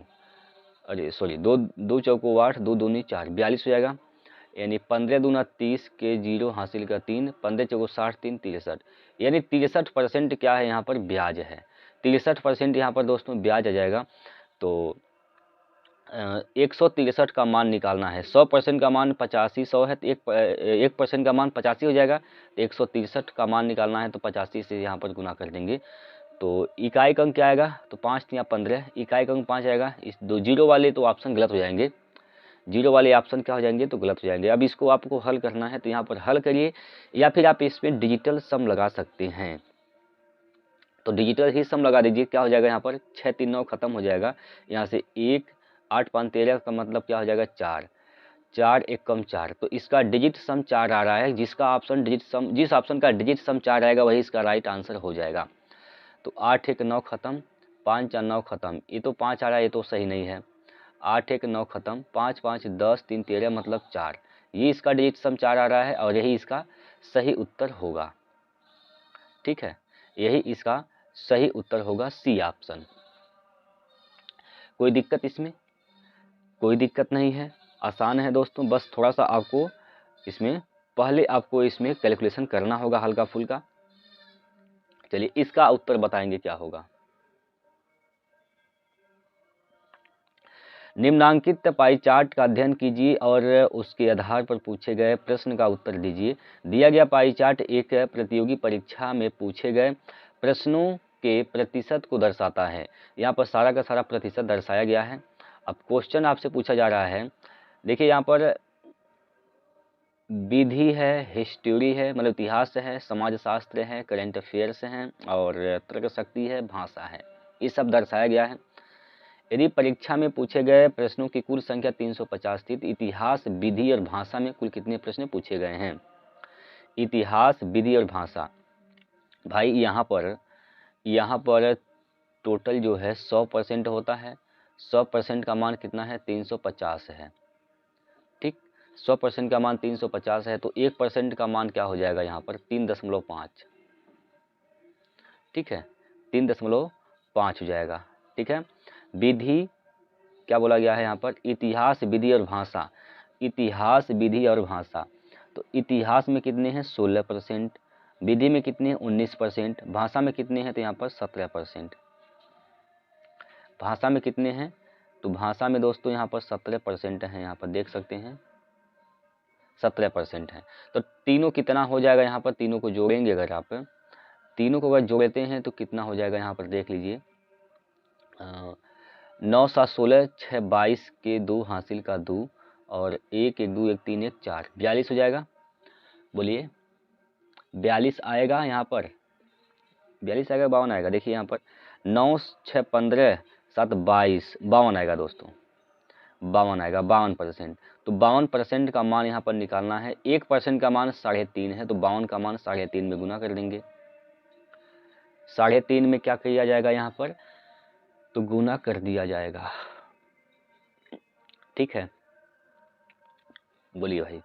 अरे सॉरी 2 चौको 8, 2 दूनी 4, 42 हो जाएगा। यानी 15 दूना 30 के 0 हासिल का 3, 15 चौको 60, 3 63, यानी 63% क्या है यहाँ पर, ब्याज है। 63% यहाँ पर दोस्तों ब्याज आ जाएगा। तो 163 का मान निकालना है। 100% का मान 85 100 है, तो 1% का मान 85 हो जाएगा। तो 163 का मान निकालना है तो 85 से यहाँ पर गुना कर देंगे। तो इकाई अंक क्या आएगा, तो 5 या 15, इकाई अंक 5 आएगा। इस 2 जीरो वाले तो ऑप्शन गलत हो जाएंगे, जीरो वाले ऑप्शन क्या हो जाएंगे, तो गलत हो जाएंगे। अब इसको आपको हल करना है, तो यहाँ पर हल करिए, या फिर आप इसमें डिजिटल सम लगा सकते हैं। तो डिजिटल ही सम लगा दीजिए, क्या हो जाएगा यहाँ पर 6 3 9 खत्म हो जाएगा। यहाँ से 1 8 5 13 का मतलब क्या हो जाएगा 4, 4 1 कम 4। तो इसका डिजिट सम 4 आ रहा है। जिसका ऑप्शन डिजिट सम, जिस ऑप्शन का डिजिट सम 4 आएगा वही इसका राइट आंसर हो जाएगा। तो 8 1 9 खत्म, 5 4 9 खत्म, ये तो 5 आ रहा है, ये तो सही नहीं है। 8 1 9 खत्म, 5 5 10 3 13 मतलब 4, ये इसका डिजिट सम 4 आ रहा है और यही इसका सही उत्तर होगा। ठीक है, यही इसका सही उत्तर होगा, सी ऑप्शन। कोई दिक्कत इसमें, कोई दिक्कत नहीं है, आसान है दोस्तों। बस थोड़ा सा आपको इसमें पहले आपको इसमें कैलकुलेशन करना होगा हल्का फुल्का। चलिए इसका उत्तर बताएंगे क्या होगा। निम्नांकित पाई चार्ट का अध्ययन कीजिए और उसके आधार पर पूछे गए प्रश्न का उत्तर दीजिए। दिया गया पाई चार्ट एक प्रतियोगी परीक्षा में पूछे गए प्रश्नों के प्रतिशत को दर्शाता है। यहाँ पर सारा का सारा प्रतिशत दर्शाया गया है। अब क्वेश्चन आपसे पूछा जा रहा है, देखिए यहाँ पर विधि है, हिस्ट्री है, मतलब इतिहास है, समाजशास्त्र है, करेंट अफेयर्स हैं और तर्क शक्ति है, भाषा है, ये सब दर्शाया गया है। यदि परीक्षा में पूछे गए प्रश्नों की कुल संख्या 350 थी, तो इतिहास, विधि और भाषा में कुल कितने प्रश्न पूछे गए हैं। इतिहास, विधि और भाषा, भाई यहाँ पर टोटल जो है 100% होता है। 100% का मान कितना है, 350 है। ठीक, 100% का मान 350 है, तो 1% का मान क्या हो जाएगा यहाँ पर 3.5। ठीक है, 3.5 हो जाएगा। ठीक है, विधि क्या बोला गया है यहाँ पर, इतिहास, विधि और भाषा। इतिहास, विधि और भाषा, तो इतिहास में कितने हैं 16%, विधि में कितने हैं 19%, भाषा में कितने हैं तो यहाँ पर 17%। भाषा में कितने हैं, तो भाषा में दोस्तों यहाँ पर 17% है, यहाँ पर देख सकते हैं 17% है। तो तीनों कितना हो जाएगा, यहाँ पर तीनों को जोड़ेंगे, अगर आप तीनों को अगर जोड़ते हैं तो कितना हो जाएगा, यहाँ पर देख लीजिए 9 7 16, 6 22 के 2 हासिल का 2 और 1 1 2 1 3 1 4, 42 हो जाएगा। बोलिए 42 आएगा यहाँ पर, 42 आएगा 52 आएगा। देखिए यहाँ पर 9 6 15 7 22, 52 आएगा दोस्तों, 52 आएगा, 52%। तो 52% का मान यहाँ पर निकालना है। 1% का मान 3.5 है, तो 52 का मान 3.5 में गुना कर देंगे। 3.5 में क्या किया जाएगा यहाँ पर, तो गुना कर दिया जाएगा। ठीक है, बोलिए भाई।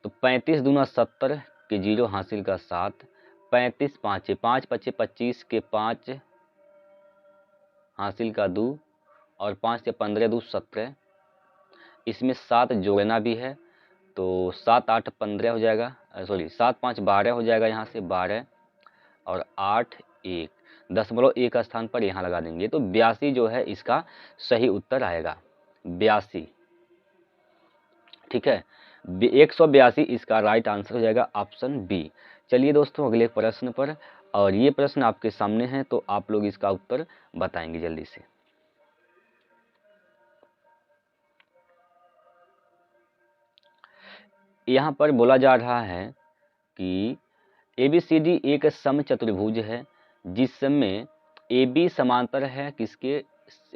तो 35 दूना 70 के 0 हासिल का 7, 35 5 5 5 25 के 5 हासिल का 2 और 5 से 15 2 17, इसमें 7 जोड़ना भी है, तो 7 8 15 हो जाएगा, सॉरी 7 5 12 हो जाएगा, यहाँ से 12 और 8 1 .1 का स्थान पर यहाँ लगा देंगे, तो 82 जो है इसका सही उत्तर आएगा, 82। ठीक है, 182 इसका राइट आंसर हो जाएगा, ऑप्शन बी। चलिए दोस्तों अगले प्रश्न पर, और ये प्रश्न आपके सामने है, तो आप लोग इसका उत्तर बताएंगे जल्दी से। यहाँ पर बोला जा रहा है कि ABCD एक समचतुर्भुज है जिसमें AB समांतर है किसके,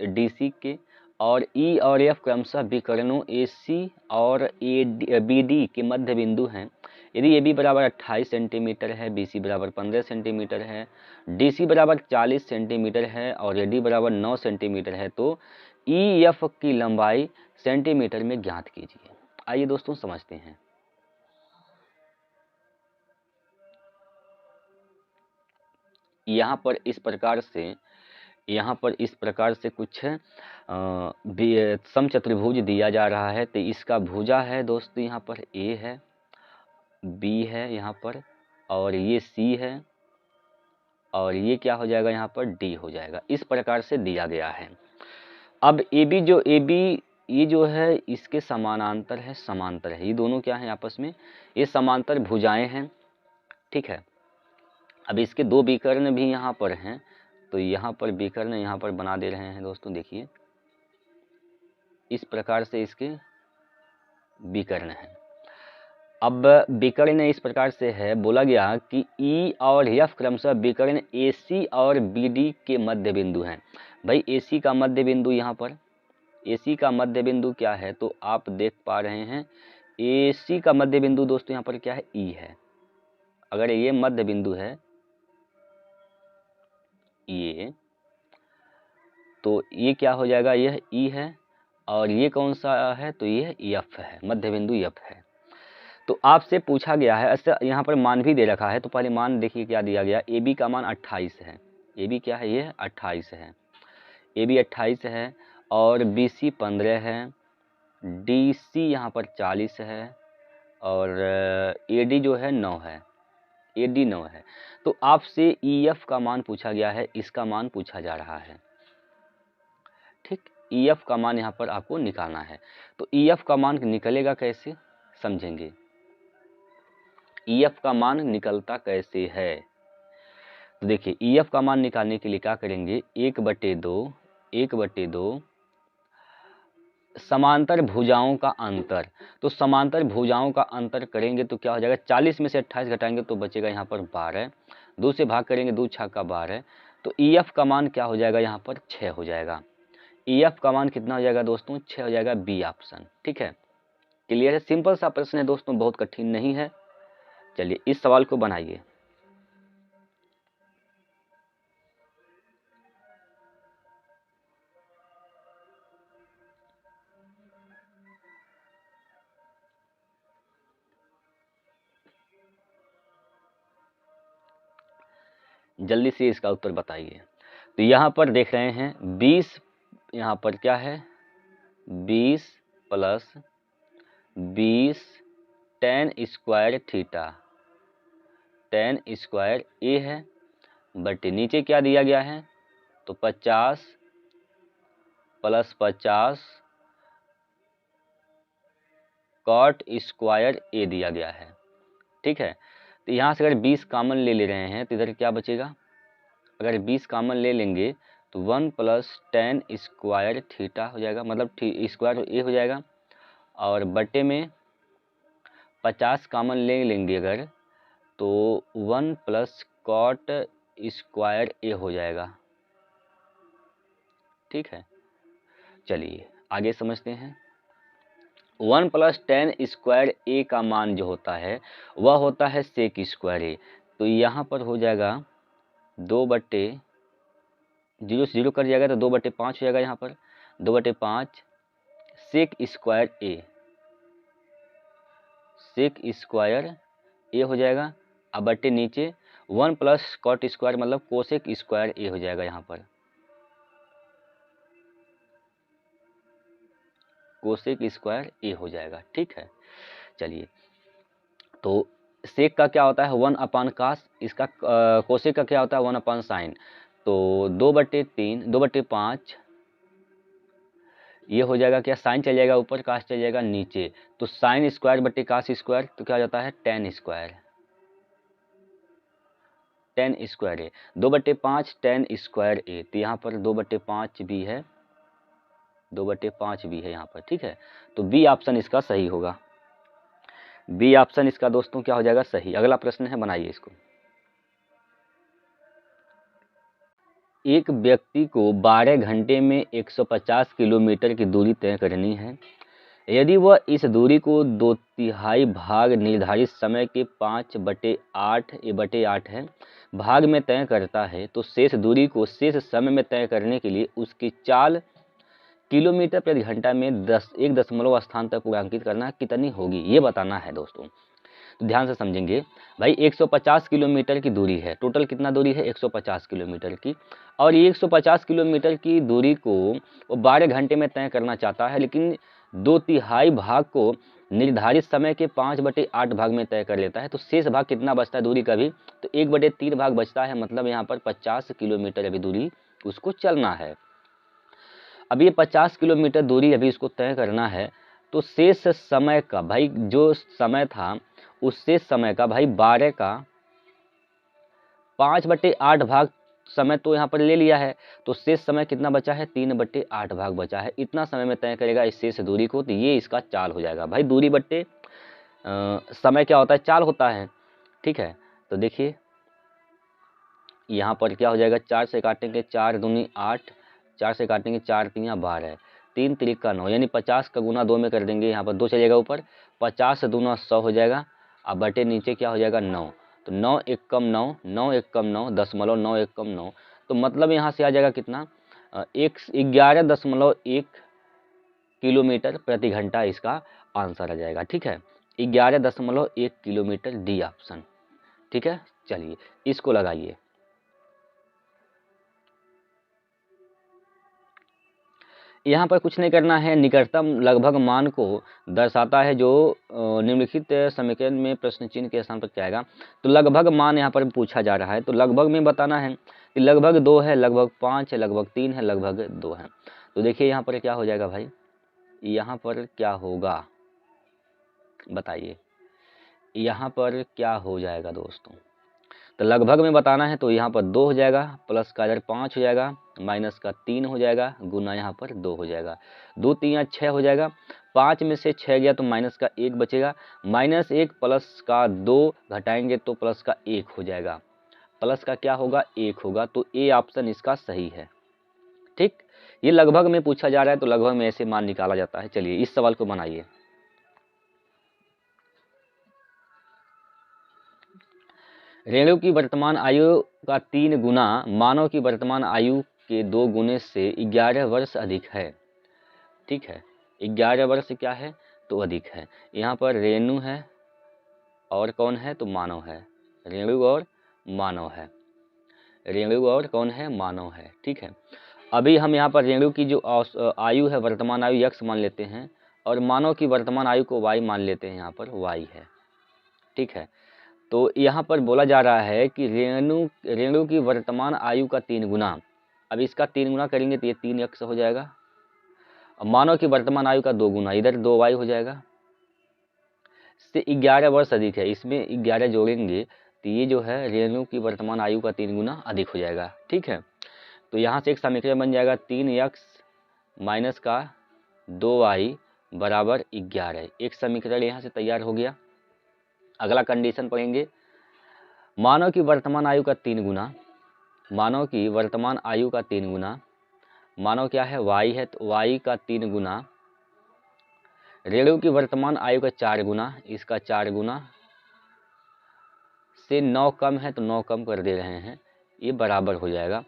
DC के, और E और F क्रमशः विकर्णों AC और BD के मध्य बिंदु हैं। यदि AB बराबर 28 सेंटीमीटर है, BC बराबर 15 सेंटीमीटर है, DC बराबर 40 सेंटीमीटर है और AD बराबर 9 सेंटीमीटर है, तो EF की लंबाई सेंटीमीटर में ज्ञात कीजिए। आइए दोस्तों समझते हैं। यहाँ पर इस प्रकार से कुछ समचतुर्भुज दिया जा रहा है, तो इसका भुजा है दोस्तों, यहाँ पर A है, B है यहाँ पर, और ये C है, और ये क्या हो जाएगा यहाँ पर D हो जाएगा। इस प्रकार से दिया गया है। अब AB ये जो है इसके समानांतर है, समांतर है, ये दोनों क्या है आपस में, ये समांतर भुजाएं हैं। ठीक है, अब इसके दो विकर्ण भी यहाँ पर हैं, तो यहाँ पर विकर्ण यहाँ पर बना दे रहे हैं दोस्तों, देखिए इस प्रकार से इसके विकर्ण हैं। अब विकर्ण इस प्रकार से है, बोला गया कि E और F क्रमशः विकर्ण AC और BD के मध्य बिंदु हैं। भाई AC का मध्य बिंदु यहाँ पर, AC का मध्य बिंदु क्या है, तो आप देख पा रहे हैं AC का मध्य बिंदु दोस्तों यहाँ पर क्या है, E है। अगर ये मध्य बिंदु है ये, तो ये क्या हो जाएगा, यह E है, और ये कौन सा है, तो ये F है, मध्य बिंदु F है। तो आपसे पूछा गया है, ऐसे यहाँ पर मान भी दे रखा है, तो पहले मान देखिए क्या दिया गया, AB का मान 28 है, AB क्या है, ये 28 है, AB 28 है, और BC 15 है, DC यहाँ पर 40 है, और AD जो है 9 है, AD 9 है। तो आपसे EF का मान पूछा गया है, इसका मान पूछा जा रहा है। ठीक, EF का मान यहाँ पर आपको निकालना है। तो EF का मान निकलेगा कैसे, समझेंगे। EF का मान निकलता कैसे है, तो देखिए EF का मान निकालने के लिए क्या करेंगे, 1/2 समांतर भुजाओं का अंतर। तो समांतर भुजाओं का अंतर करेंगे तो क्या हो जाएगा, 40 में से 28 घटाएंगे तो बचेगा यहाँ पर 12, 2 से भाग करेंगे, 2 छक्का 12, तो EF का मान क्या हो जाएगा, यहाँ पर 6 हो जाएगा। EF का मान कितना हो जाएगा दोस्तों, 6 हो जाएगा, बी ऑप्शन। ठीक है, क्लियर है, सिंपल सा प्रश्न है दोस्तों, बहुत कठिन नहीं है। चलिए इस सवाल को बनाइए। जल्दी से इसका उत्तर बताइए। तो यहाँ पर देख रहे हैं 20, यहाँ पर क्या है 20 + 20 tan square theta, tan square A है, बट नीचे क्या दिया गया है, तो 50 + 50 cot स्क्वायर A दिया गया है। ठीक है, तो यहाँ से अगर 20 कॉमन ले रहे हैं तो इधर क्या बचेगा, अगर 20 कॉमन ले लेंगे तो 1 + tan स्क्वायर थीटा हो जाएगा, मतलब स्क्वायर A हो जाएगा, और बटे में 50 कॉमन ले लेंगे अगर, तो 1 + cot स्क्वायर A हो जाएगा। ठीक है, चलिए आगे समझते हैं। 1 + tan स्क्वायर A का मान जो होता है वह होता है सेक स्क्वायर A। तो यहाँ पर हो जाएगा 2/0 से 0 कट जाएगा, तो 2/5 हो जाएगा, यहाँ पर 2/5 sec square A, sec square A हो जाएगा। अब बटे नीचे 1 + cot स्क्वायर मतलब कोसेक स्क्वायर A हो जाएगा यहाँ पर। कोसेक स्क्वायर ए हो जाएगा। ठीक है, चलिए, तो सेक का क्या होता है 1/cos, इसका कोसेक का क्या होता है 1/sin, तो 2/3 2/5 ये हो जाएगा क्या, साइन चल जाएगा ऊपर, कास चल जाएगा नीचे, तो साइन स्क्वायर बटे कास स्क्वायर, तो क्या हो जाता है टेन स्क्वायर, टेन स्क्वायर ए, 2/5 टेन स्क्वायर ए, तो यहाँ पर 2/5 भी है, 2/5 भी है यहाँ पर। ठीक है, तो बी ऑप्शन इसका सही होगा, बी ऑप्शन इसका दोस्तों क्या हो जाएगा सही। अगला प्रश्न है, बनाइए इसको। एक व्यक्ति को 12 घंटे में 150 किलोमीटर की दूरी तय करनी है। यदि वह इस दूरी को 2/3 भाग निर्धारित समय के 5/8 है भाग में तय करता है, तो शेष दूरी को शेष समय में तय करने के लिए उसकी चाल किलोमीटर प्रति घंटा में 1 दशमलव स्थान तक पूर्णांकित करना कितनी होगी, ये बताना है दोस्तों। तो ध्यान से समझेंगे भाई, 150 किलोमीटर की दूरी है, टोटल कितना दूरी है 150 किलोमीटर की, और ये 150 किलोमीटर की दूरी को वो 12 घंटे में तय करना चाहता है, लेकिन 2/3 भाग को निर्धारित समय के 5/8 भाग में तय कर लेता है, तो शेष भाग कितना बचता है दूरी का भी, तो 1/3 भाग बचता है, मतलब यहाँ पर 50 किलोमीटर अभी दूरी उसको चलना है। अब ये 50 किलोमीटर दूरी अभी उसको तय करना है, तो शेष समय का भाई जो समय था उस शेष समय का भाई 12 का 5/8 भाग समय तो यहाँ पर ले लिया है, तो शेष समय कितना बचा है 3/8 भाग बचा है, इतना समय में तय करेगा इस शेष दूरी को, तो ये इसका चाल हो जाएगा। भाई दूरी बट्टे समय क्या होता है, चाल होता है। ठीक है, तो देखिए यहाँ पर क्या हो जाएगा, 4 से काटेंगे 4 दूनी 8, 4 से काटेंगे 4 तियाँ 12, 3 त्रिका 9, यानी 50 का गुना 2 में कर देंगे, यहाँ पर 2 चलेगा ऊपर, 50 दूना 100 हो जाएगा, अब बटे नीचे क्या हो जाएगा 9, तो 9 एक कम 9, 9 एक कम 9, 9 एक कम 9, तो मतलब यहाँ से आ जाएगा कितना 11.1 किलोमीटर प्रति घंटा इसका आंसर आ जाएगा। ठीक है, 11.1 किलोमीटर, डी ऑप्शन। ठीक है, चलिए इसको लगाइए। यहाँ पर कुछ नहीं करना है, निकटतम लगभग मान को दर्शाता है जो निम्नलिखित समीकरण में प्रश्न चिन्ह के स्थान पर क्या आएगा, तो लगभग मान यहाँ पर पूछा जा रहा है, तो लगभग में बताना है कि लगभग 2 है, लगभग 5 है, लगभग 3 है, लगभग 2 है। तो देखिए यहाँ पर क्या हो जाएगा भाई, यहाँ पर क्या होगा बताइए, यहाँ पर क्या हो जाएगा दोस्तों, तो लगभग में बताना है, तो यहाँ पर 2 हो जाएगा, प्लस का इधर 5 हो जाएगा, माइनस का 3 हो जाएगा, गुना यहाँ पर 2 हो जाएगा, 2 3 6 हो जाएगा, 5 में से 6 गया तो माइनस का 1 बचेगा, -1 प्लस का 2 घटाएंगे तो प्लस का 1 हो जाएगा, प्लस का क्या होगा 1 होगा, तो ए ऑप्शन इसका सही है। ठीक, ये लगभग में पूछा जा रहा है, तो लगभग में ऐसे मान निकाला जाता है। चलिए इस सवाल को बनाइए। रेणु की वर्तमान आयु का 3 गुना मानव की वर्तमान आयु के 2 गुने से 11 वर्ष अधिक है। ठीक है, 11 वर्ष क्या है तो अधिक है। यहाँ पर रेणु है और कौन है तो मानव है, रेणु और मानव है, रेणु और कौन है मानव है। ठीक है, अभी हम यहाँ पर रेणु की जो आयु है वर्तमान आयु x मान लेते हैं और मानव की वर्तमान आयु को y मान लेते हैं, यहाँ पर y है। ठीक है, तो यहाँ पर बोला जा रहा है कि रेणु की वर्तमान आयु का 3 गुना, अब इसका 3 गुना करेंगे तो ये 3x हो जाएगा, और मानव की वर्तमान आयु का 2 गुना, इधर 2y हो जाएगा, से 11 वर्ष अधिक है, इसमें 11 जोड़ेंगे तो ये जो है रेणु की वर्तमान आयु का 3 गुना अधिक हो जाएगा। ठीक है, तो यहाँ से एक समीकरण बन जाएगा 3x माइनस का 2y बराबर 11, एक समीकरण यहाँ से तैयार हो गया। अगला कंडीशन पढ़ेंगे, मानव की वर्तमान आयु का 3 गुना, मानव की वर्तमान आयु का 3 गुना, मानव क्या है y है तो y का 3 गुना, रेणु की वर्तमान आयु का 4 गुना, इसका 4 गुना से 9 कम है तो 9 कम कर दे रहे हैं, ये बराबर हो जाएगा।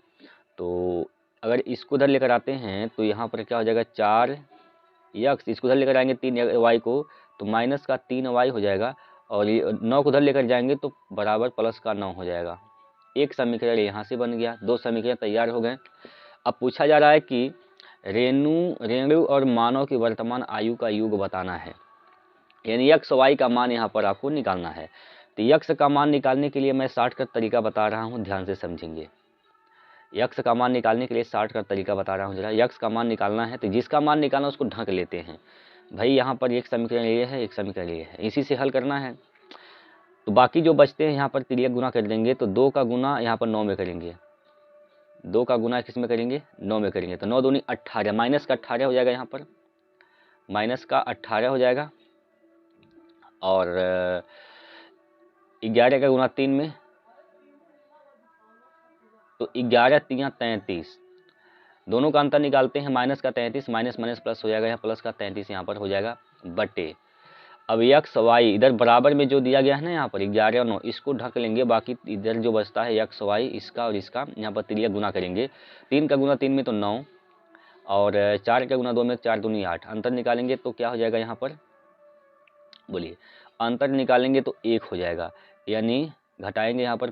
तो अगर इसको उधर लेकर आते हैं तो यहाँ पर क्या हो जाएगा 4x, इसको उधर लेकर आएंगे 3y को तो माइनस का 3y हो जाएगा, और ये 9 को उधर लेकर जाएंगे तो बराबर प्लस का 9 हो जाएगा। एक समीकरण यहाँ से बन गया, 2 समीकरण तैयार हो गए। अब पूछा जा रहा है कि रेणु और मानव की वर्तमान आयु का योग बताना है, यानी यक्स वाई का मान यहाँ पर आपको निकालना है। तो यक्स का मान निकालने के लिए मैं शॉर्टकट तरीका बता रहा हूँ, ध्यान से समझेंगे। यक्स का मान निकालने के लिए शॉर्टकट तरीका बता रहा हूँ जरा। यक्स का मान निकालना है तो जिसका मान निकालना उसको ढक लेते हैं भाई। यहाँ पर एक समीकरण ये है, एक समीकरण ये है, इसी से हल करना है। तो बाकी जो बचते हैं यहाँ पर तिर्यक गुना कर देंगे, तो 2 का गुना यहाँ पर 9 में करेंगे, 2 का गुना किस में करेंगे, 9 में करेंगे। तो 9 दूनी 18, माइनस का 18 हो जाएगा, यहाँ पर माइनस का 18 हो जाएगा। और 11 का गुना 3 में, तो 11 3 33, दोनों का अंतर निकालते हैं, माइनस का 33, माइनस माइनस प्लस हो जाएगा, यहाँ प्लस का 33 यहाँ पर हो जाएगा बटे। अब यक्स वाई इधर बराबर में जो दिया गया है ना, यहाँ पर 11 और 9, इसको ढक लेंगे, बाकी इधर जो बचता है यक्स वाई, इसका और इसका यहाँ पर तिर्यक गुना करेंगे। 3 का गुना 3 में तो 9, और 4 का गुना 2 में 4 दूनी 8, अंतर निकालेंगे तो क्या हो जाएगा यहाँ पर, बोलिए। अंतर निकालेंगे तो 1 हो जाएगा, यानी घटाएंगे यहाँ पर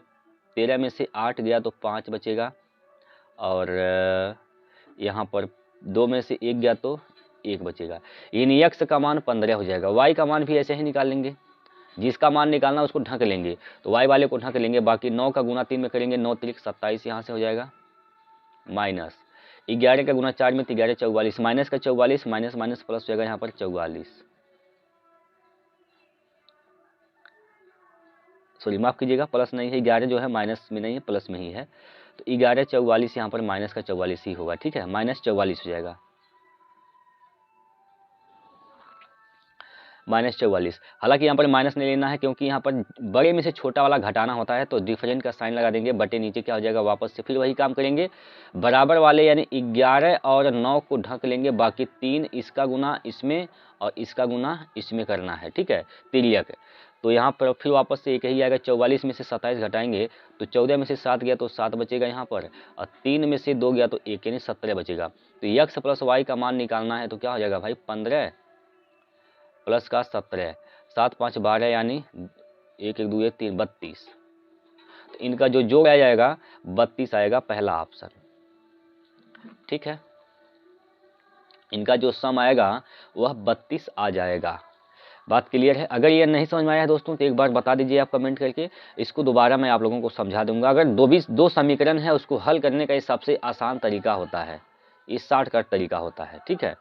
13 में से 8 गया तो 5 बचेगा, और यहाँ पर 2 में से 1 गया तो 1 बचेगा। यानी यक्स का मान 15 हो जाएगा। वाई का मान भी ऐसे ही निकाल लेंगे, जिसका मान निकालना उसको ढक लेंगे, तो वाई वाले को ढक लेंगे। बाकी 9 का गुना 3 में करेंगे, 9 3 27 यहाँ से हो जाएगा, माइनस 11 का गुना 4 में 11 44, माइनस का 44, माइनस माइनस प्लस हो जाएगा यहाँ पर 44, सॉरी माफ कीजिएगा, प्लस नहीं है, 11 जो है माइनस में नहीं है, प्लस में ही है। तो 11 44 यहाँ पर माइनस का 44 ही होगा, ठीक है, माइनस 44 हो जाएगा, माइनस 44। हालांकि यहाँ पर माइनस नहीं लेना है, क्योंकि यहाँ पर बड़े में से छोटा वाला घटाना होता है, तो डिफरेंट का साइन लगा देंगे, बटे नीचे क्या हो जाएगा, वापस से फिर वही काम करेंगे, बराबर वाले यानी 11 और 9 को ढक लेंगे, बाकी 3 इसका गुना इसमें और इसका गुना इसमें करना है, ठीक है, तिर्यक। तो यहाँ पर फिर वापस से एक ही आएगा, 44 में से 27 घटाएंगे तो 14 में से 7 गया तो 7 बचेगा यहाँ पर, और 3 में से 2 गया तो 1, यानी 17 बचेगा। तो यक्स प्लस वाई का मान निकालना है, तो क्या हो जाएगा भाई, 15 प्लस का 17, 7 5 12, यानी 1 1 2 1 3 32। तो इनका जो जोड़ आ जाएगा 32 आएगा, पहला ऑप्शन, ठीक है। इनका जो सम आएगा वह 32 आ जाएगा। बात क्लियर है? अगर ये नहीं समझ में आया है दोस्तों तो एक बार बता दीजिए आप कमेंट करके, इसको दोबारा मैं आप लोगों को समझा दूंगा। अगर दो समीकरण है उसको हल करने का ये सबसे आसान तरीका होता है, इस शॉर्टकट तरीका होता है, ठीक है।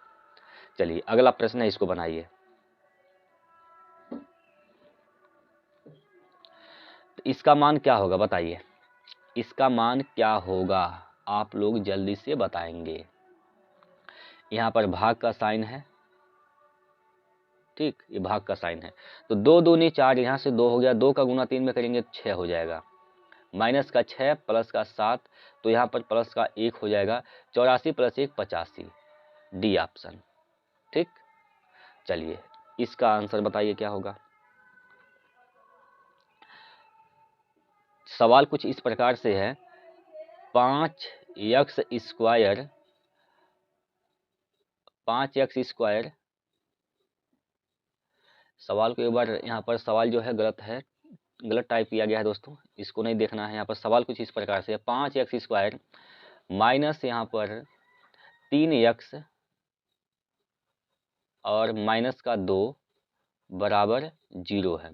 चलिए अगला प्रश्न है, इसको बनाइए। तो इसका मान क्या होगा बताइए, इसका मान क्या होगा, आप लोग जल्दी से बताएंगे। यहाँ पर भाग का साइन है, ठीक, ये भाग का साइन है। तो 2 दूनी 4, यहाँ से 2 हो गया, 2 का गुना 3 में करेंगे 6 हो जाएगा, माइनस का 6 प्लस का 7, तो यहाँ पर प्लस का 1 हो जाएगा, 84 प्लस 1 85, डी ऑप्शन, ठीक। चलिए इसका आंसर बताइए क्या होगा। सवाल कुछ इस प्रकार से है, 5x स्क्वायर, 5x स्क्वायर, सवाल को एक बार, यहाँ पर सवाल जो है गलत है, गलत टाइप किया गया है दोस्तों, इसको नहीं देखना है। यहाँ पर सवाल कुछ इस प्रकार से है, 5x स्क्वायर माइनस यहाँ पर 3x और माइनस का 2 बराबर 0 है,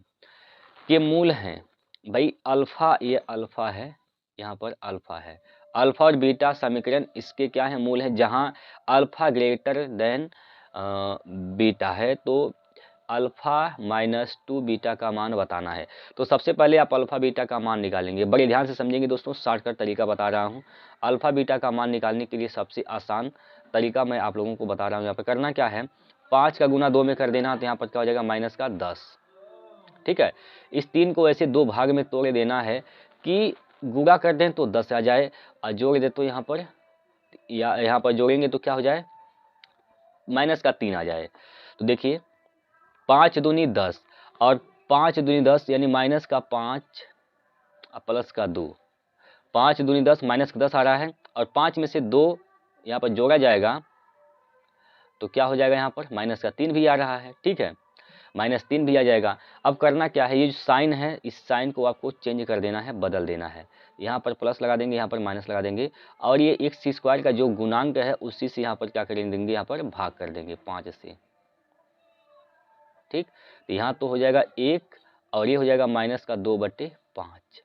के मूल हैं भाई अल्फा, ये अल्फा है, यहाँ पर अल्फा है, अल्फा और बीटा समीकरण इसके क्या है, मूल है। जहाँ अल्फा ग्रेटर देन बीटा है तो अल्फा -2 बीटा का मान बताना है। तो सबसे पहले आप अल्फा बीटा का मान निकालेंगे, बड़े ध्यान से समझेंगे दोस्तों, शॉर्टकट तरीका बता रहा हूँ। अल्फा बीटा का मान निकालने के लिए सबसे आसान तरीका मैं आप लोगों को बता रहा हूँ। यहाँ पर करना क्या है, 5 का गुना 2 में कर देना, तो यहाँ पर क्या हो जाएगा, माइनस का 10, ठीक है। इस 3 को ऐसे 2 भाग में तोड़ देना है कि गुणा कर दें तो 10 आ जाए, और जोड़ दे तो यहाँ पर, या यहाँ पर जोड़ेंगे तो क्या हो जाए, माइनस का 3 आ जाए। तो देखिए 5 दूनी 10 और 5 दूनी 10 यानी माइनस का 5 और प्लस का 2, 5 दूनी 10 माइनस का 10 आ रहा है, और 5 में से 2 यहाँ पर जोड़ा जाएगा तो क्या हो जाएगा, यहाँ पर माइनस का 3 भी आ रहा है, ठीक है। -3 भी आ जाएगा। अब करना क्या है, ये जो साइन है इस साइन को आपको चेंज कर देना है, बदल देना है। यहाँ पर प्लस लगा देंगे, यहाँ पर माइनस लगा देंगे और ये x² का जो गुणांक है उसी से यहाँ पर क्या कर देंगे, यहाँ पर भाग कर देंगे 5 से। ठीक, तो यहाँ तो हो जाएगा 1 और ये हो जाएगा -2/5।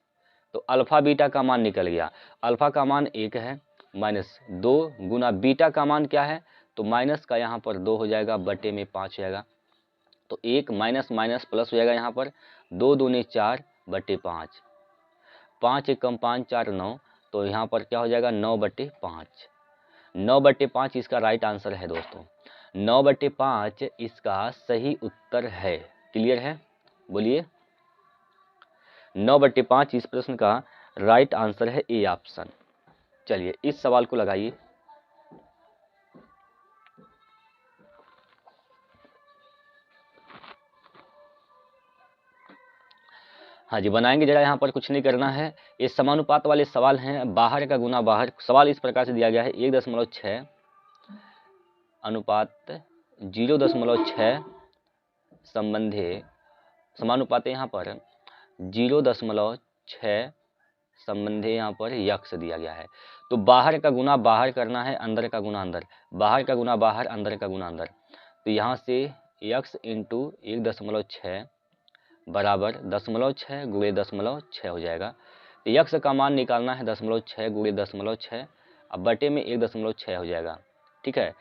तो अल्फा बीटा का मान निकल गया। अल्फा का मान 1 है, -2 गुना बीटा का मान क्या है, तो माइनस का यहाँ पर 2 हो जाएगा, बटे में 5 हो जाएगा। तो 1 माइनस माइनस प्लस हो जाएगा, यहाँ पर 2 दूनी 4/5, 5 एकम 5 4 9, तो यहाँ पर क्या हो जाएगा 9/5। 9/5 इसका राइट आंसर है दोस्तों। 9/5 इसका सही उत्तर है। क्लियर है, बोलिए। 9/5 इस प्रश्न का राइट आंसर है ए ऑप्शन। चलिए इस सवाल को लगाइए। हाँ जी, बनाएंगे जरा, यहाँ पर कुछ नहीं करना है। ये समानुपात वाले सवाल हैं, बाहर का गुना बाहर। सवाल इस प्रकार से दिया गया है 1.6 अनुपात 0.6 संबंधे, समानुपात यहाँ पर 0.6 संबंधे यहाँ पर यक्ष दिया गया है। तो बाहर का गुना बाहर करना है, अंदर का गुना अंदर, बाहर का गुना बाहर, अंदर का गुना अंदर। तो यहाँ से यक्ष इंटू 1.6 बराबर 0.6 गुणे 0.6 हो जाएगा। तो यक्ष का मान निकालना है 0.6 गुणे 0.6, अब बटे में 1.6 हो जाएगा। ठीक है,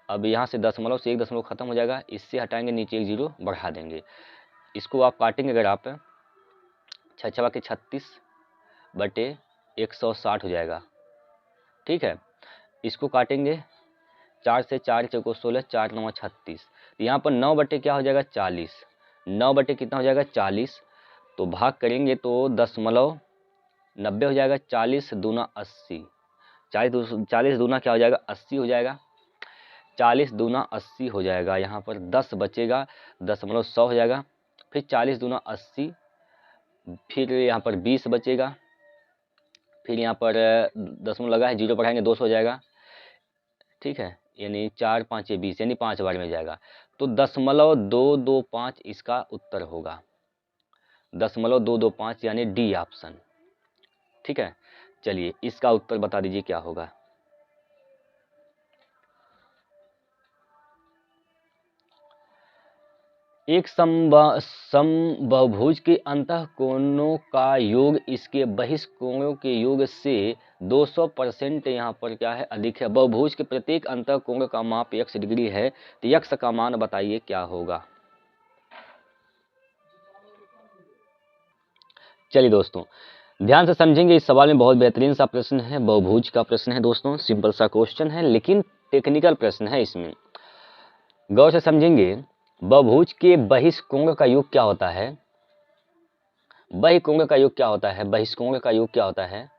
अब यहाँ से 0 से 1 खत्म हो जाएगा, इससे हटाएंगे, नीचे 1 0 बढ़ा देंगे। इसको आप काटेंगे अगर आप 6 6 के 36 बटे 160 हो जाएगा। ठीक है, इसको काटेंगे 4 से 4 चौको 16, 4 9 36। यहाँ पर 9 बटे क्या हो जाएगा 40, 9 बटे कितना हो जाएगा 40। तो भाग करेंगे तो 0.90 हो जाएगा, 40 दूना 80, 40 दूना क्या हो जाएगा 80 हो जाएगा, 40 दूना 80 हो जाएगा। यहाँ पर 10 बचेगा, 100 हो जाएगा, फिर 40 दूना 80, फिर यहाँ पर 20 बचेगा, फिर यहाँ पर दशमलव लगा है, 0 बढ़ाएंगे 200 हो जाएगा। ठीक है, यानी 4 5 20, यानी 5 बार में जाएगा। तो 0.225 इसका उत्तर होगा, 0.225 यानी डी ऑप्शन। ठीक है, चलिए इसका उत्तर बता दीजिए क्या होगा। एक समबाहुभुज के अंतः कोणों का योग इसके बहिष्कोणों के योग से 200% यहाँ पर क्या है अधिक है। बहुभुज के प्रत्येक अंतः कोण का माप x डिग्री है, तो x का मान बताइए क्या होगा। चलिए दोस्तों ध्यान से समझेंगे, इस सवाल में बहुत बेहतरीन सा प्रश्न है, बहुभुज का प्रश्न है दोस्तों, सिंपल सा क्वेश्चन है लेकिन टेक्निकल प्रश्न है। इसमें गौर से समझेंगे, बहुभुज के बहिष्कोण का योग क्या होता है, बहिकोण का योग क्या होता है, बहिष्कोण का योग क्या होता है,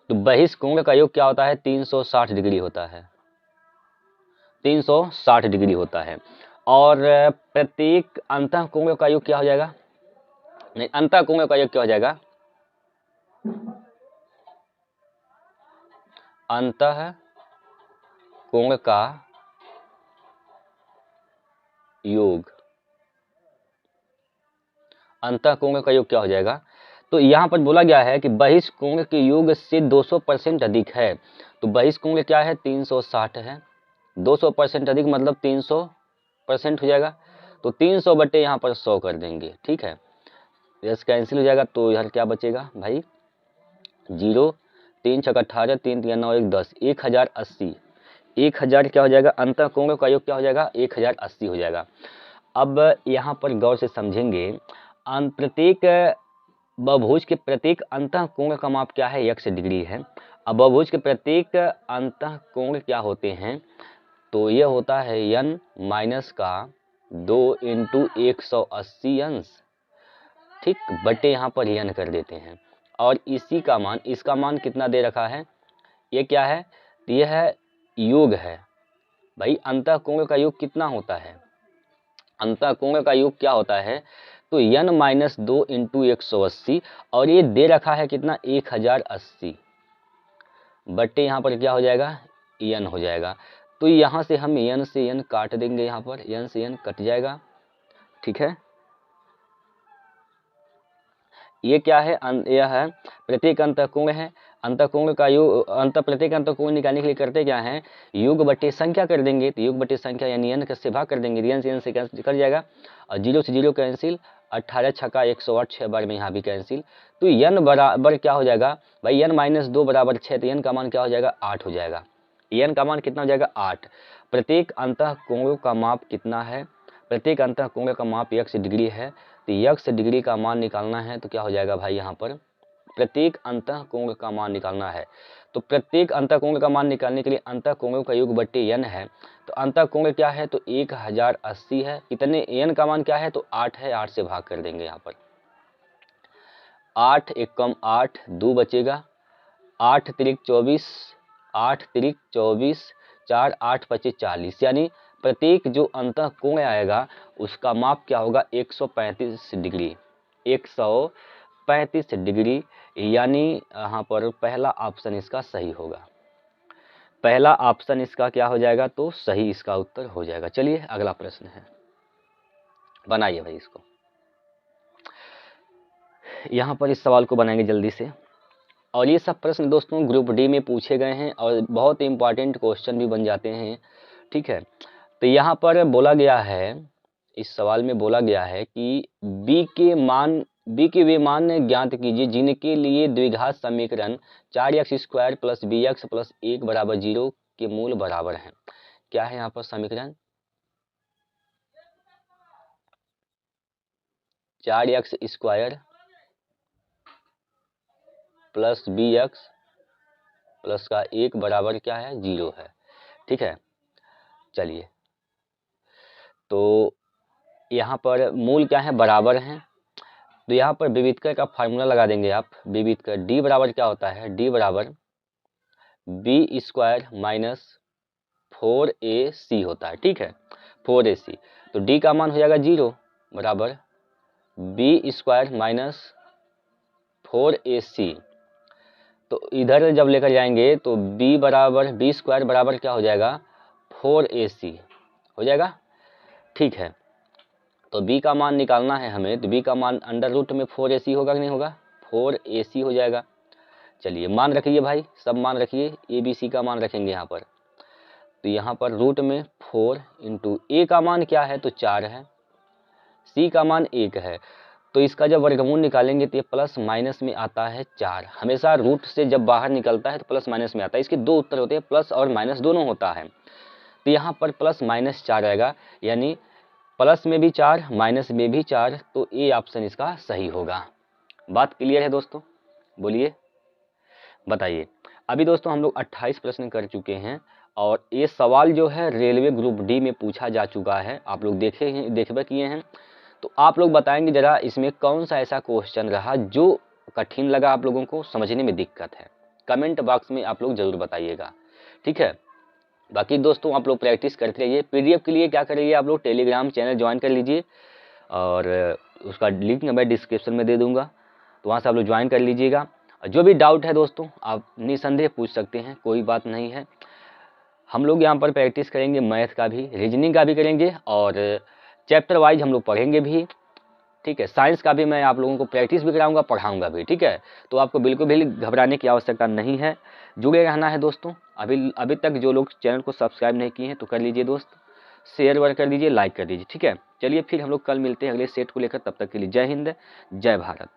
तो बहिष्कोण का योग क्या होता है 360 डिग्री होता है, 360 डिग्री होता है। और प्रत्येक अंतःकोण का योग क्या हो जाएगा, नहीं अंतःकोण का योग क्या हो जाएगा, अंतःकोण का योग, अंतःकोण का योग क्या हो जाएगा। तो यहाँ पर बोला गया है कि बहिष्कोण के योग से 200% अधिक है, तो बहिष्कोण क्या है 360 है, 200% अधिक मतलब 300% हो जाएगा। तो 300 बटे यहाँ पर 100 कर देंगे। ठीक है, यस कैंसिल हो जाएगा, तो यार क्या बचेगा भाई 0, 3 6 18, 3 3 9 1 10, 1080, 1000 क्या हो जाएगा, अंतःकोण का योग क्या हो जाएगा 1080 हो जाएगा। अब यहाँ पर गौर से समझेंगे, प्रत्येक बहुभुज के प्रत्येक अंतःकोण का माप क्या है x डिग्री है। अब बहुभुज के प्रत्येक अंतःकोण क्या होते हैं, तो यह होता है n माइनस का 2 इंटू 180 अंश। ठीक, बटे यहाँ पर n कर देते हैं और इसी का मान, इसका मान कितना दे रखा है, ये क्या है, यह है योग है भाई। अंतःकोण का योग कितना होता है, अंतःकोण का योग क्या होता है तो n माइनस 2 इंटू 180 और ये दे रखा है कितना 1080 बट्टे यहाँ पर क्या हो जाएगा n हो जाएगा। तो यहाँ से हम n से n काट देंगे, यहाँ पर n से n कट जाएगा, ठीक है। ये क्या है, यह है प्रत्येक अंतःकोण है, अंतःकोण का योग प्रत्येक अंतःकोण निकालने के लिए करते क्या है, योग बट्टे संख्या कर देंगे। तो योग बट्टे संख्या यानी n से भाग कर देंगे, n से n से कैंसिल कर जाएगा और 0 से 0 कैंसिल, 18 छक्का 108, 6 बार में यहाँ भी कैंसिल। तो n बराबर क्या हो जाएगा भाई, n माइनस 2 बराबर 6, तो n का मान क्या हो जाएगा 8 हो जाएगा। n का मान कितना हो जाएगा 8। प्रत्येक अंतःकोण का माप कितना है, प्रत्येक अंतःकोण का माप x डिग्री है, तो x डिग्री का मान निकालना है तो क्या हो जाएगा भाई, यहाँ पर प्रत्येक अंतःकोण का मान निकालना है। तो प्रत्येक अंतःकोण का मान निकालने के लिए अंतःकोणों का योग बट्टे n है। तो अंतःकोण क्या है तो 1080 है, कितने n का मान क्या है तो 8 है, 8 से भाग कर देंगे। यहाँ पर 8 एक कम 8, 2 बचेगा, 8 तिरिक 24, 8 तिरिक 24, 4 8 25 40, यानी प्रत्येक जो अंतःकोण आएगा उसका माप क्या होगा 135 डिग्री, 135 डिग्री, यानी यहाँ पर पहला ऑप्शन इसका सही होगा, पहला ऑप्शन इसका क्या हो जाएगा तो सही इसका उत्तर हो जाएगा। चलिए अगला प्रश्न है, बनाइए भाई इसको। यहाँ पर इस सवाल को बनाएंगे जल्दी से। और ये सब प्रश्न दोस्तों ग्रुप डी में पूछे गए हैं और बहुत इंपॉर्टेंट क्वेश्चन भी बन जाते हैं, ठीक है। तो यहाँ पर बोला गया है, इस सवाल में बोला गया है कि b के वे मान ज्ञात कीजिए जिनके लिए द्विघात समीकरण 4x square plus bx plus 1 बराबर 0 के मूल बराबर हैं। क्या है यहाँ पर समीकरण, 4x square plus bx plus का 1 बराबर क्या है 0 है, ठीक है। चलिए तो यहाँ पर मूल क्या है बराबर हैं, तो यहाँ पर विविधकर का फार्मूला लगा देंगे आप। विविधकर d बराबर क्या होता है, d बराबर b स्क्वायर माइनस 4ac होता है, ठीक है 4ac। तो d का मान हो जाएगा 0 बराबर b स्क्वायर माइनस 4ac। तो इधर जब लेकर जाएंगे तो b बराबर b स्क्वायर बराबर क्या हो जाएगा 4ac हो जाएगा, ठीक है। तो b का मान निकालना है हमें, तो b का मान अंडर रूट में 4ac होगा कि नहीं होगा, 4ac हो जाएगा। चलिए मान रखिए भाई, सब मान रखिए, a b c का मान रखेंगे यहाँ पर। तो यहाँ पर रूट में 4 इंटू a का मान क्या है तो 4 है, c का मान 1 है। तो इसका जब वर्गमूल निकालेंगे तो ये प्लस माइनस में आता है 4। हमेशा रूट से जब बाहर निकलता है तो प्लस माइनस में आता है, इसके दो उत्तर होते हैं, प्लस और माइनस दोनों होता है। तो यहाँ पर प्लस माइनस 4 आएगा, यानी प्लस में भी 4 माइनस में भी 4, तो ए ऑप्शन इसका सही होगा। बात क्लियर है दोस्तों, बोलिए बताइए। अभी दोस्तों हम लोग 28 प्रश्न कर चुके हैं और ये सवाल जो है रेलवे ग्रुप डी में पूछा जा चुका है, आप लोग देखबे किए हैं। तो आप लोग बताएंगे जरा इसमें कौन सा ऐसा क्वेश्चन रहा जो कठिन लगा, आप लोगों को समझने में दिक्कत है, कमेंट बॉक्स में आप लोग जरूर बताइएगा, ठीक है। बाकी दोस्तों आप लोग प्रैक्टिस करते रहिए। पीडीएफ के लिए क्या करिए, आप लोग टेलीग्राम चैनल ज्वाइन कर लीजिए और उसका लिंक मैं डिस्क्रिप्शन में दे दूंगा, तो वहाँ से आप लोग ज्वाइन कर लीजिएगा। जो भी डाउट है दोस्तों आप निसंदेह पूछ सकते हैं, कोई बात नहीं है। हम लोग यहाँ पर प्रैक्टिस करेंगे, मैथ का भी रीजनिंग का भी करेंगे और चैप्टर वाइज हम लोग पढ़ेंगे भी, ठीक है। साइंस का भी मैं आप लोगों को प्रैक्टिस भी कराऊंगा, पढ़ाऊंगा भी, ठीक है। तो आपको बिल्कुल भी घबराने की आवश्यकता नहीं है, जुड़े रहना है दोस्तों। अभी तक जो लोग चैनल को सब्सक्राइब नहीं किए हैं तो कर लीजिए दोस्त, शेयर कर दीजिए, लाइक कर दीजिए, ठीक है। चलिए फिर हम लोग कल मिलते हैं अगले सेट को लेकर, तब तक के लिए जय हिंद, जय भारत।